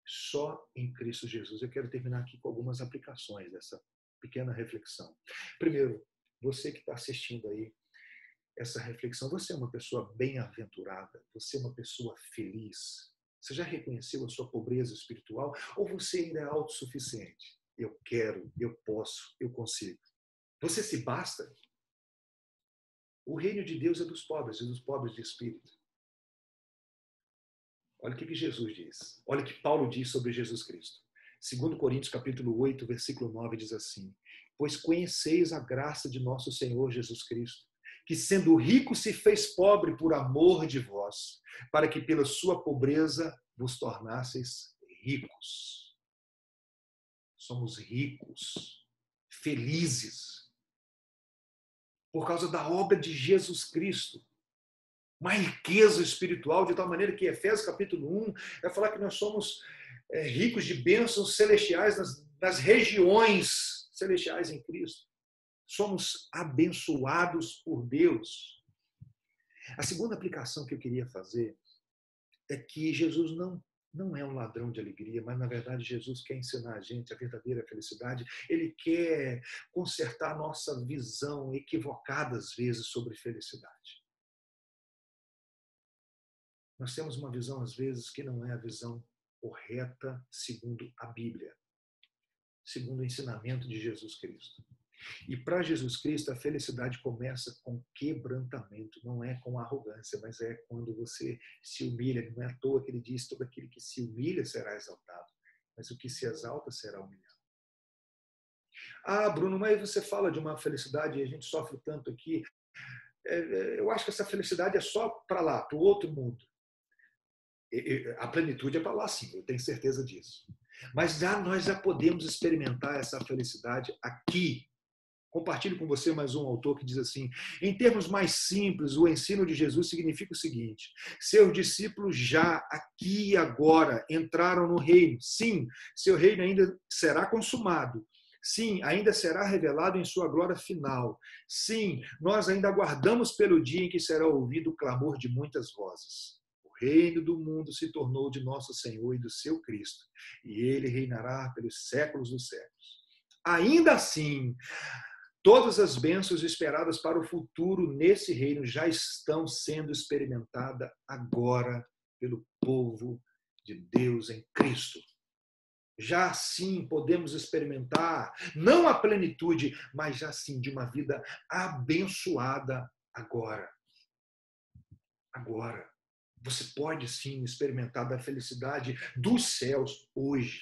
Só em Cristo Jesus. Eu quero terminar aqui com algumas aplicações dessa pequena reflexão. Primeiro, você que está assistindo aí essa reflexão, você é uma pessoa bem-aventurada? Você é uma pessoa feliz? Você já reconheceu a sua pobreza espiritual? Ou você ainda é autossuficiente? Eu quero, eu posso, eu consigo. Você se basta? O reino de Deus é dos pobres e dos pobres de espírito. Olha o que Jesus diz. Olha o que Paulo diz sobre Jesus Cristo. 2 Coríntios capítulo 8, versículo 9 diz assim: pois conheceis a graça de nosso Senhor Jesus Cristo, que sendo rico se fez pobre por amor de vós, para que pela sua pobreza vos tornasseis ricos. Somos ricos, felizes, por causa da obra de Jesus Cristo. Uma riqueza espiritual, de tal maneira que Efésios capítulo 1 vai falar que nós somos ricos de bênçãos celestiais nas regiões celestiais em Cristo. somos abençoados por Deus. A segunda aplicação que eu queria fazer é que Jesus não é um ladrão de alegria, mas, na verdade, Jesus quer ensinar a gente a verdadeira felicidade. Ele quer consertar a nossa visão equivocada, às vezes, sobre felicidade. Nós temos uma visão, às vezes, que não é a visão correta segundo a Bíblia, segundo o ensinamento de Jesus Cristo. E para Jesus Cristo, a felicidade começa com quebrantamento, não é com arrogância, mas é quando você se humilha. Não é à toa que ele diz: todo aquele que se humilha será exaltado, mas o que se exalta será humilhado. Ah, Bruno, mas você fala de uma felicidade e a gente sofre tanto aqui. Eu acho que essa felicidade é só para lá, para o outro mundo. A plenitude é para lá, sim, eu tenho certeza disso. Mas nós já podemos experimentar essa felicidade aqui. Compartilho com você mais um autor que diz assim: em termos mais simples, o ensino de Jesus significa o seguinte: seus discípulos já, aqui e agora, entraram no reino. Sim, seu reino ainda será consumado. Sim, ainda será revelado em sua glória final. Sim, nós ainda aguardamos pelo dia em que será ouvido o clamor de muitas vozes. O reino do mundo se tornou de nosso Senhor e do seu Cristo, e ele reinará pelos séculos dos séculos. Ainda assim, todas as bênçãos esperadas para o futuro nesse reino já estão sendo experimentadas agora pelo povo de Deus em Cristo. Já sim podemos experimentar, não a plenitude, mas já sim de uma vida abençoada agora. Agora. Você pode sim experimentar da felicidade dos céus hoje.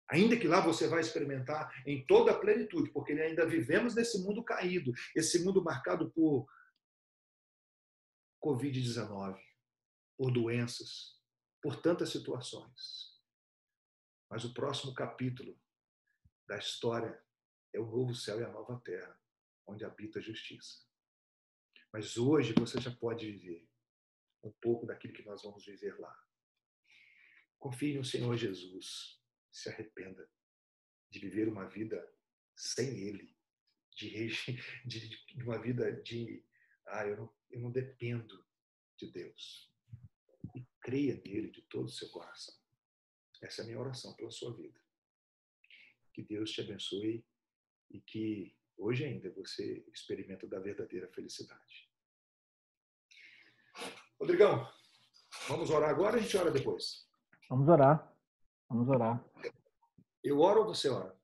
Ainda que lá você vai experimentar em toda a plenitude, porque ainda vivemos nesse mundo caído, esse mundo marcado por Covid-19, por doenças, por tantas situações. Mas o próximo capítulo da história é o novo céu e a nova terra, onde habita a justiça. Mas hoje você já pode viver um pouco daquilo que nós vamos viver lá. Confie no Senhor Jesus, se arrependa de viver uma vida sem Ele, de uma vida de eu não dependo de Deus. E creia nele de todo o seu coração. Essa é a minha oração pela sua vida. Que Deus te abençoe e que hoje ainda você experimenta da verdadeira felicidade. Rodrigão, vamos orar agora ou a gente ora depois? Vamos orar. Vamos orar. Eu oro ou você ora?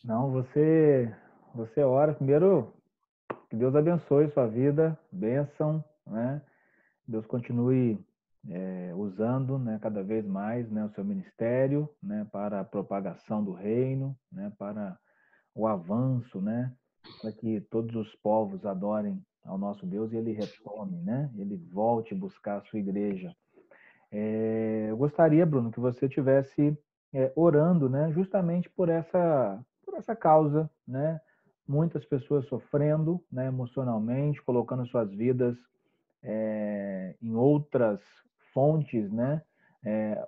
Não, você ora. Primeiro, que Deus abençoe sua vida, bênção, né? Deus continue usando, né, cada vez mais, né, o seu ministério, né, para a propagação do reino, né, para o avanço, né, para que todos os povos adorem ao nosso Deus e ele retome, né, ele volte a buscar a sua igreja. Eu gostaria, Bruno, que você tivesse orando, né, justamente por essa causa, né, muitas pessoas sofrendo, né, emocionalmente, colocando suas vidas em outras fontes, né?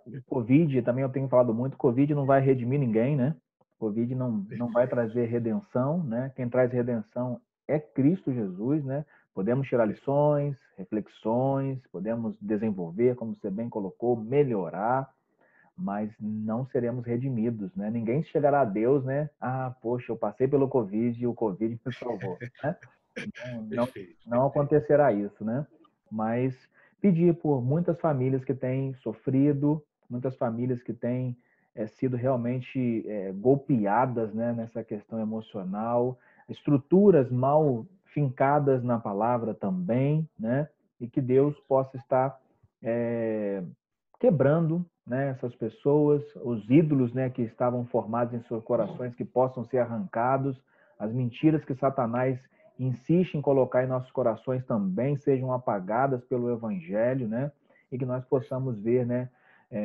O Covid, também eu tenho falado muito, Covid não vai redimir ninguém, né? Covid não vai trazer redenção, né? Quem traz redenção é Cristo Jesus, né? Podemos tirar lições, reflexões, podemos desenvolver, como você bem colocou, melhorar, mas não seremos redimidos, né? Ninguém chegará a Deus, né? Ah, poxa, eu passei pelo Covid e o Covid me salvou, né? Não, Perfeito. não acontecerá isso, né? Mas pedir por muitas famílias que têm sofrido, muitas famílias que têm sido realmente golpeadas, né, nessa questão emocional, estruturas mal fincadas na palavra também, né? E que Deus possa estar quebrando, né, essas pessoas, os ídolos, né, que estavam formados em seus corações, que possam ser arrancados, as mentiras que Satanás insiste em colocar em nossos corações também sejam apagadas pelo Evangelho, né? E que nós possamos ver, né,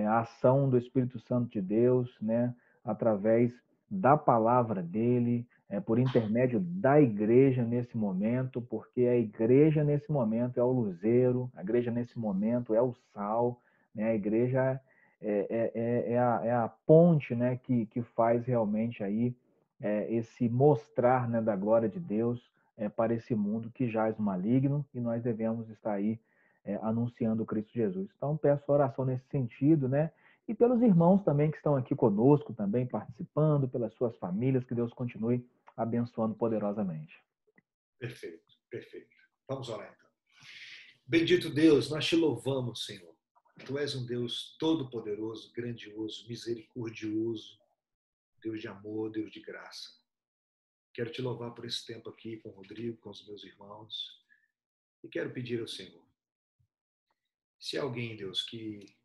a ação do Espírito Santo de Deus, né, através da palavra dele, por intermédio da igreja nesse momento, porque a igreja nesse momento é o luzeiro, a igreja nesse momento é o sal, né? A igreja é a ponte, né, que faz realmente aí esse mostrar, né, da glória de Deus para esse mundo que jaz no maligno, e nós devemos estar aí anunciando o Cristo Jesus. Então, peço oração nesse sentido, né? E pelos irmãos também que estão aqui conosco, também participando, pelas suas famílias, que Deus continue abençoando poderosamente. Perfeito, perfeito. Vamos orar então. Bendito Deus, nós te louvamos, Senhor. Tu és um Deus todo-poderoso, grandioso, misericordioso, Deus de amor, Deus de graça. Quero te louvar por esse tempo aqui com o Rodrigo, com os meus irmãos. E quero pedir ao Senhor, se há alguém, Deus, que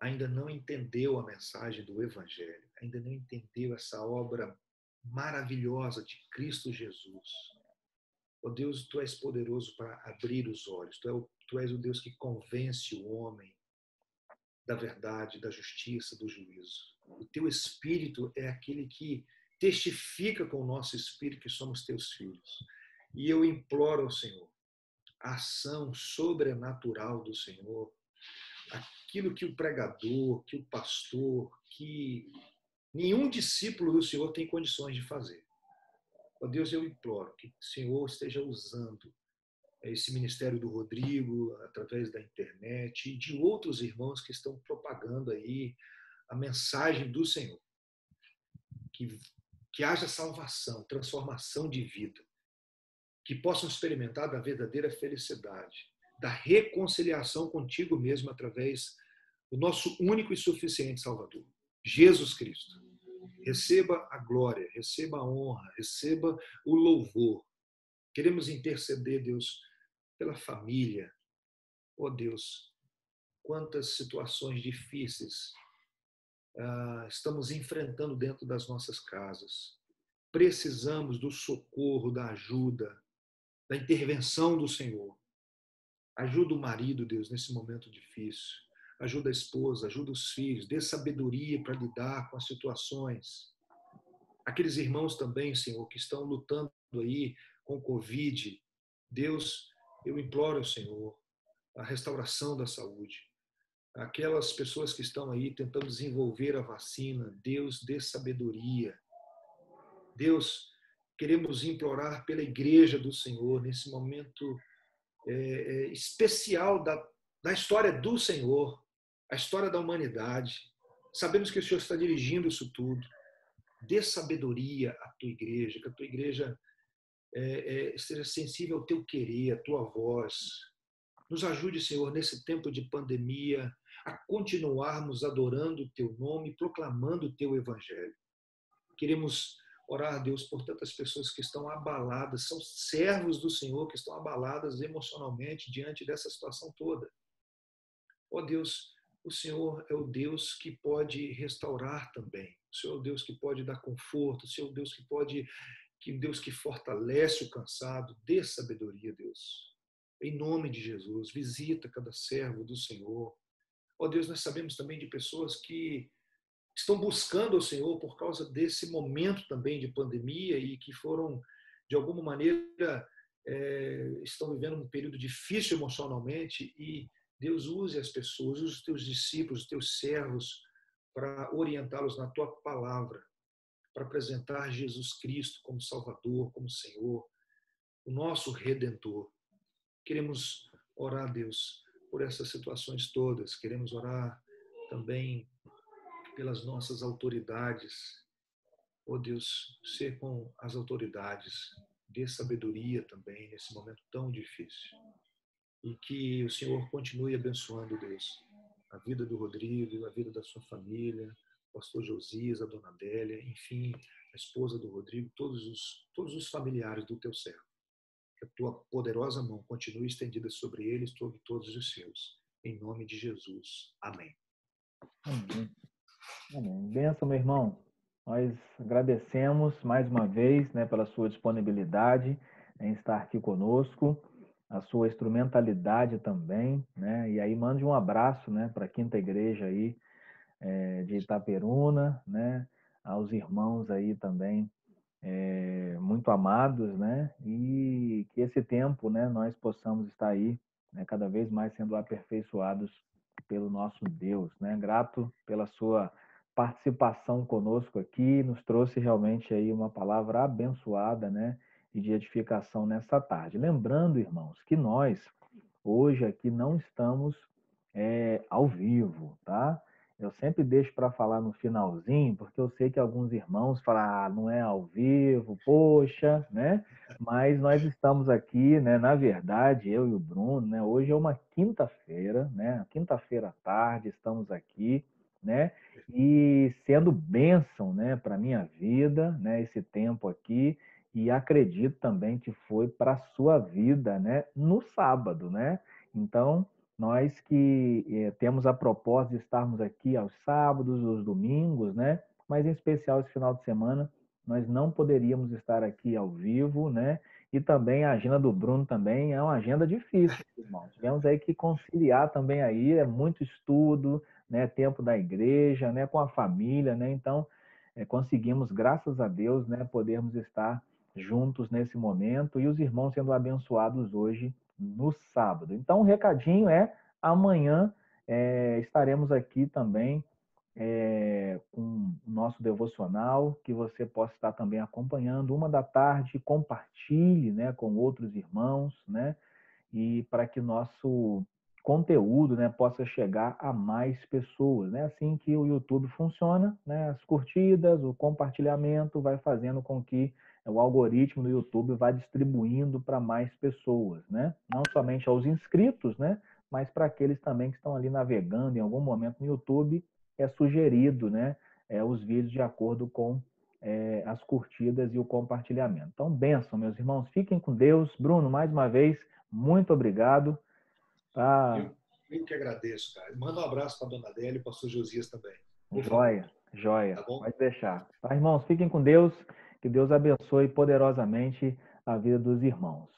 ainda não entendeu a mensagem do Evangelho, ainda não entendeu essa obra maravilhosa de Cristo Jesus, ó Deus, Tu és poderoso para abrir os olhos, Tu és o Deus que convence o homem da verdade, da justiça, do juízo. O Teu Espírito é aquele que testifica com o nosso Espírito que somos Teus filhos. E eu imploro ao Senhor a ação sobrenatural do Senhor, aquilo que o pregador, que o pastor, que nenhum discípulo do Senhor tem condições de fazer. Ó Deus, eu imploro que o Senhor esteja usando esse ministério do Rodrigo, através da internet, e de outros irmãos que estão propagando aí a mensagem do Senhor. Que haja salvação, transformação de vida, que possam experimentar da verdadeira felicidade, da reconciliação contigo mesmo através do nosso único e suficiente Salvador, Jesus Cristo. Receba a glória, receba a honra, receba o louvor. Queremos interceder, Deus, pela família. Oh Deus, quantas situações difíceis estamos enfrentando dentro das nossas casas. Precisamos do socorro, da ajuda, da intervenção do Senhor. Ajuda o marido, Deus, nesse momento difícil. Ajuda a esposa, ajuda os filhos, dê sabedoria para lidar com as situações. Aqueles irmãos também, Senhor, que estão lutando aí com o Covid. Deus, eu imploro ao Senhor a restauração da saúde. Aquelas pessoas que estão aí tentando desenvolver a vacina, Deus, dê sabedoria. Deus, queremos implorar pela igreja do Senhor nesse momento especial da história do Senhor, a história da humanidade. Sabemos que o Senhor está dirigindo isso tudo. Dê sabedoria à tua igreja, que a tua igreja esteja sensível ao teu querer, à tua voz. Nos ajude, Senhor, nesse tempo de pandemia, a continuarmos adorando o teu nome, proclamando o teu evangelho. Queremos orar, Deus, por tantas pessoas que estão abaladas, são servos do Senhor que estão abaladas emocionalmente diante dessa situação toda. Ó Deus, o Senhor é o Deus que pode restaurar também. O Senhor é o Deus que pode dar conforto, o Senhor é o Deus Deus que fortalece o cansado, dê sabedoria, Deus. Em nome de Jesus, visita cada servo do Senhor. Ó Deus, nós sabemos também de pessoas que estão buscando o Senhor por causa desse momento também de pandemia e que foram, de alguma maneira, estão vivendo um período difícil emocionalmente, e Deus use as pessoas, use os teus discípulos, os teus servos, para orientá-los na tua palavra, para apresentar Jesus Cristo como Salvador, como Senhor, o nosso Redentor. Queremos orar, Deus, por essas situações todas. Queremos orar também pelas nossas autoridades. Oh Deus, ser com as autoridades, dê sabedoria também nesse momento tão difícil. E que o Senhor continue abençoando, Deus, a vida do Rodrigo, a vida da sua família, o pastor Josias, a dona Adélia, enfim, a esposa do Rodrigo, todos os familiares do teu servo. Que a tua poderosa mão continue estendida sobre eles, sobre todos os seus. Em nome de Jesus. Amém. Amém. Amém. Benção, meu irmão. Nós agradecemos mais uma vez, né, pela sua disponibilidade em estar aqui conosco, a sua instrumentalidade também, né? E aí mande um abraço, né, para a Quinta Igreja aí de Itaperuna, né? Aos irmãos aí também muito amados, né? E que esse tempo, né, nós possamos estar aí, né, cada vez mais sendo aperfeiçoados pelo nosso Deus, né? Grato pela sua participação conosco aqui, nos trouxe realmente aí uma palavra abençoada, né, e de edificação nessa tarde. Lembrando, irmãos, que nós hoje aqui não estamos ao vivo, tá? Eu sempre deixo para falar no finalzinho, porque eu sei que alguns irmãos falam, ah, não é ao vivo, poxa, né? Mas nós estamos aqui, né? Na verdade, eu e o Bruno, né? Hoje é uma quinta-feira, né? Quinta-feira à tarde, estamos aqui, né? E sendo bênção, né, para minha vida, né? Esse tempo aqui, e acredito também que foi para a sua vida, né? No sábado, né? Então, nós que temos a proposta de estarmos aqui aos sábados, aos domingos, né? Mas em especial esse final de semana, nós não poderíamos estar aqui ao vivo, né? E também a agenda do Bruno também é uma agenda difícil, irmão. Tivemos aí que conciliar também aí, é muito estudo, né? Tempo da igreja, né? Com a família, né? Então, conseguimos, graças a Deus, né? Podermos estar juntos nesse momento e os irmãos sendo abençoados hoje no sábado. Então, o recadinho é: amanhã estaremos aqui também com o nosso devocional, que você possa estar também acompanhando, 1 da tarde, compartilhe, né, com outros irmãos, né, e para que nosso conteúdo, né, possa chegar a mais pessoas, né? Assim que o YouTube funciona, né? As curtidas, o compartilhamento vai fazendo com que o algoritmo do YouTube vá distribuindo para mais pessoas, né? Não somente aos inscritos, né? Mas para aqueles também que estão ali navegando em algum momento no YouTube, é sugerido, né? Os vídeos de acordo com as curtidas e o compartilhamento. Então, bênção, meus irmãos. Fiquem com Deus. Bruno, mais uma vez, muito obrigado. Tá? Eu que agradeço, cara. Manda um abraço para a dona Adélia e para o pastor Josias também. Por favor. Joia, joia. Tá bom? Pode deixar. Tá, irmãos? Fiquem com Deus. Que Deus abençoe poderosamente a vida dos irmãos.